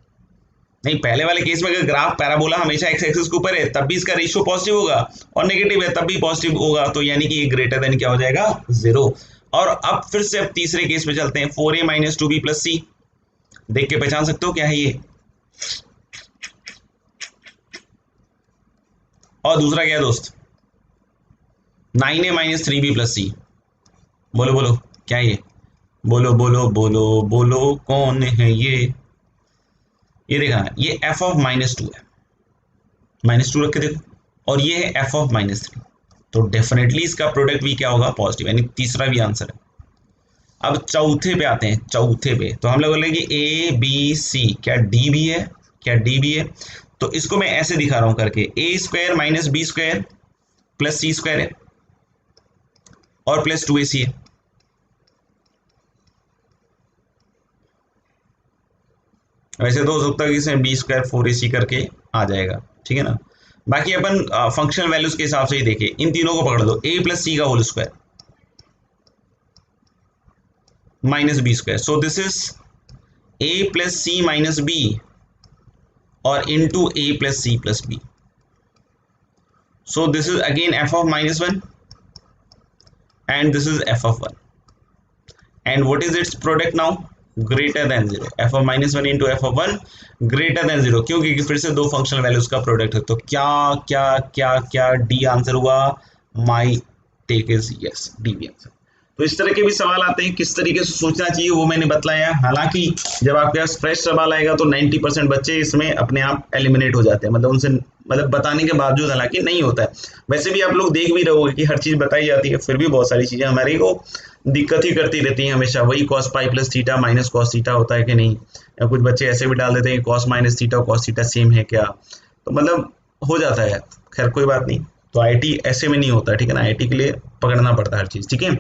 नहीं, पहले वाले केस में अगर ग्राफ पैराबोला हमेशा एक्स एक्सिस के ऊपर है तब भी इसका रेशियो पॉजिटिव होगा, और नेगेटिव है तब भी पॉजिटिव होगा, तो यानी कि ये ग्रेटर देन क्या हो जाएगा, 0। और अब फिर से अब तीसरे केस पे चलते हैं, 4a - 2b + c। देख के पहचान सकते हो क्या है ये। और दूसरा क्या है दोस्त, 9a - 3b + c। बोलो बोलो क्या है ये, बोलो बोलो बोलो बोलो कौन है ये देखा, ये f ऑफ -2 है, -2 रख के देखो, और ये है f ऑफ -3। तो डेफिनेटली इसका प्रोडक्ट भी क्या होगा, पॉजिटिव, यानी तीसरा भी आंसर है। अब चौथे पे आते हैं, चौथे पे तो हम लोग बोलेंगे ए बी सी, क्या डी भी है, क्या डी भी है। तो इसको मैं ऐसे दिखा रहा हूं करके, a² - b² + c² है और + 2ac है। वैसे तो हो सकता है कि इसमें b² 4ac करके आ जाएगा, ठीक है ना। बाकी अपन फंक्शनल वैल्यूज के हिसाब से ही देखें, इन तीनों को पकड़ लो, a + c का whole square -b²। So this is a + c - b और into a + c + b। So this is again f of -1 and this is f of 1, and what is its product now, greater than 0। f of -1 into f of 1 greater than 0, क्यों, क्योंकि फिर से दो functional values का product है। तो क्या क्या क्या क्या डी आंसर हुआ, माई टेक इज यस, डी भी आंसर। तो इस तरह के भी सवाल आते हैं, किस तरीके से सोचना चाहिए वो मैंने बतलाया। हालांकि जब आपके पास फ्रेश सवाल आएगा तो 90% बच्चे इसमें अपने आप एलिमिनेट हो जाते हैं, मतलब उनसे मतलब बताने के बावजूद, हालांकि नहीं होता है। वैसे भी आप लोग देख भी रहोगे कि हर चीज़ बताई जाती है, फिर भी बहुत सारी चीज़ें हमारी को दिक्कत ही करती रहती है हमेशा। वही cos π + थीटा - cos थीटा होता है कि नहीं, या कुछ बच्चे ऐसे भी डाल देते हैं कि cos - theta cos theta same है क्या, तो मतलब हो जाता है। खैर कोई बात नहीं, तो आईटी ऐसे में नहीं होता, ठीक है ना, आईटी के लिए पकड़ना पड़ता है हर चीज़, ठीक है।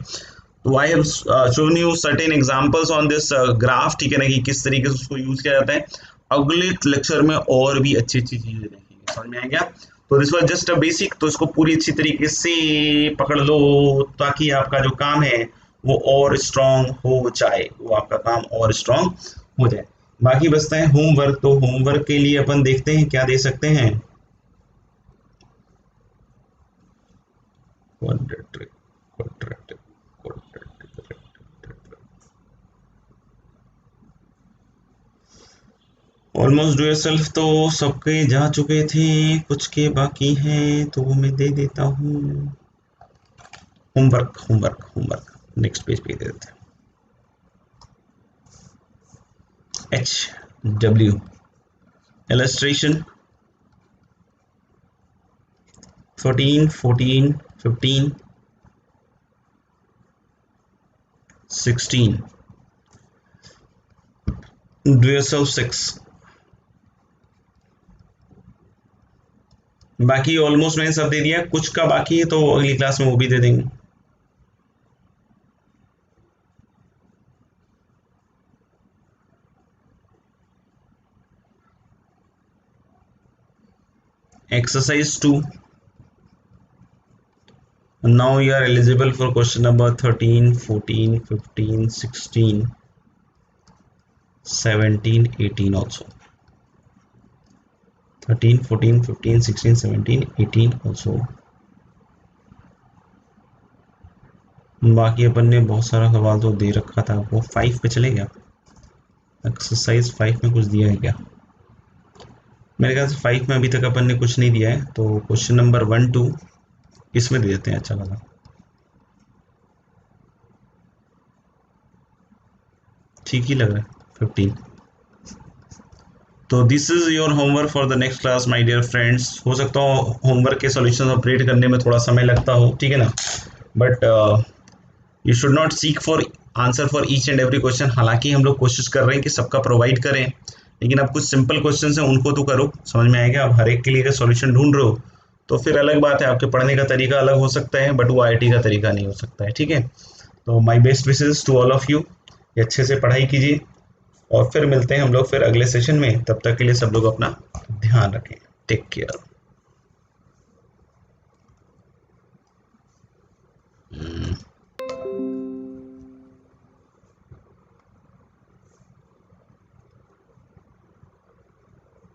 तो I have shown you certain examples on this graph, ठीक है ना, कि किस तरीके से उसको यूज किया जाता है। अगले लेक्चर में और भी अच्छी अच्छी चीजें देखेंगे, समझ में आ गया। तो this was just a basic, तो इसको पूरी अच्छी तरीके से पकड़ लो ताकि आपका जो काम है वो और स्ट्रांग हो जाए, वो आपका काम और स्ट्रांग हो जाए। बाकी बचता है होमवर्क, तो होमवर्क के लिए अपन देखते हैं क्या दे सकते हैं। ऑलमोस्ट डू योरसेल्फ तो सबके जा चुके थे, कुछ के बाकी हैं तो वो मैं दे देता हूँ। Homework homework homework next page पे दे देते हैं। HW illustration 13, 14, 15, 16, do yourself 6। बाकी ऑलमोस्ट मैंने सब दे दिया, कुछ का बाकी है तो अगली क्लास में वो भी दे देंगे। Exercise 2, now you are eligible for question number 13, 14, 15, 16, 17, 18 also। 13, 14, 15, 16, 17, 18 also। बाकी अपन ने बहुत सारा सवाल तो दे रखा था, वो 5 पे चले गया। एक्सरसाइज 5 में कुछ दिया है क्या, मेरे ख्याल से 5 में अभी तक अपन ने कुछ नहीं दिया है, तो क्वेश्चन नंबर 1, 2 इसमें दे देते हैं। अच्छा लगा, ठीक ही लग रहा है 15। तो this is your homework for the next class my dear friends. हो सकता हो होमवर्क के सॉल्यूशन अपडेट करने में थोड़ा समय लगता हो, ठीक है ना, but you should not seek for answer for each and every question. हालांकि हम लोग कोशिश कर रहे हैं कि सबका प्रोवाइड करें, लेकिन अब कुछ सिंपल क्वेश्चन हैं उनको तो करो, समझ में आएगा। अब हर एक के लिए अगर सॉल्यूशन ढूंढ रहे हो तो फिर अलग बात है, आपके पढ़ने का तरीका अलग हो सकता है, बट वो आईआईटी का तरीका नहीं हो सकता है, ठीक है। तो my best wishes to all of you, अच्छे से पढ़ाई कीजिए, और फिर मिलते हैं हम लोग फिर अगले सेशन में। तब तक के लिए सब लोग अपना ध्यान रखें। Take care.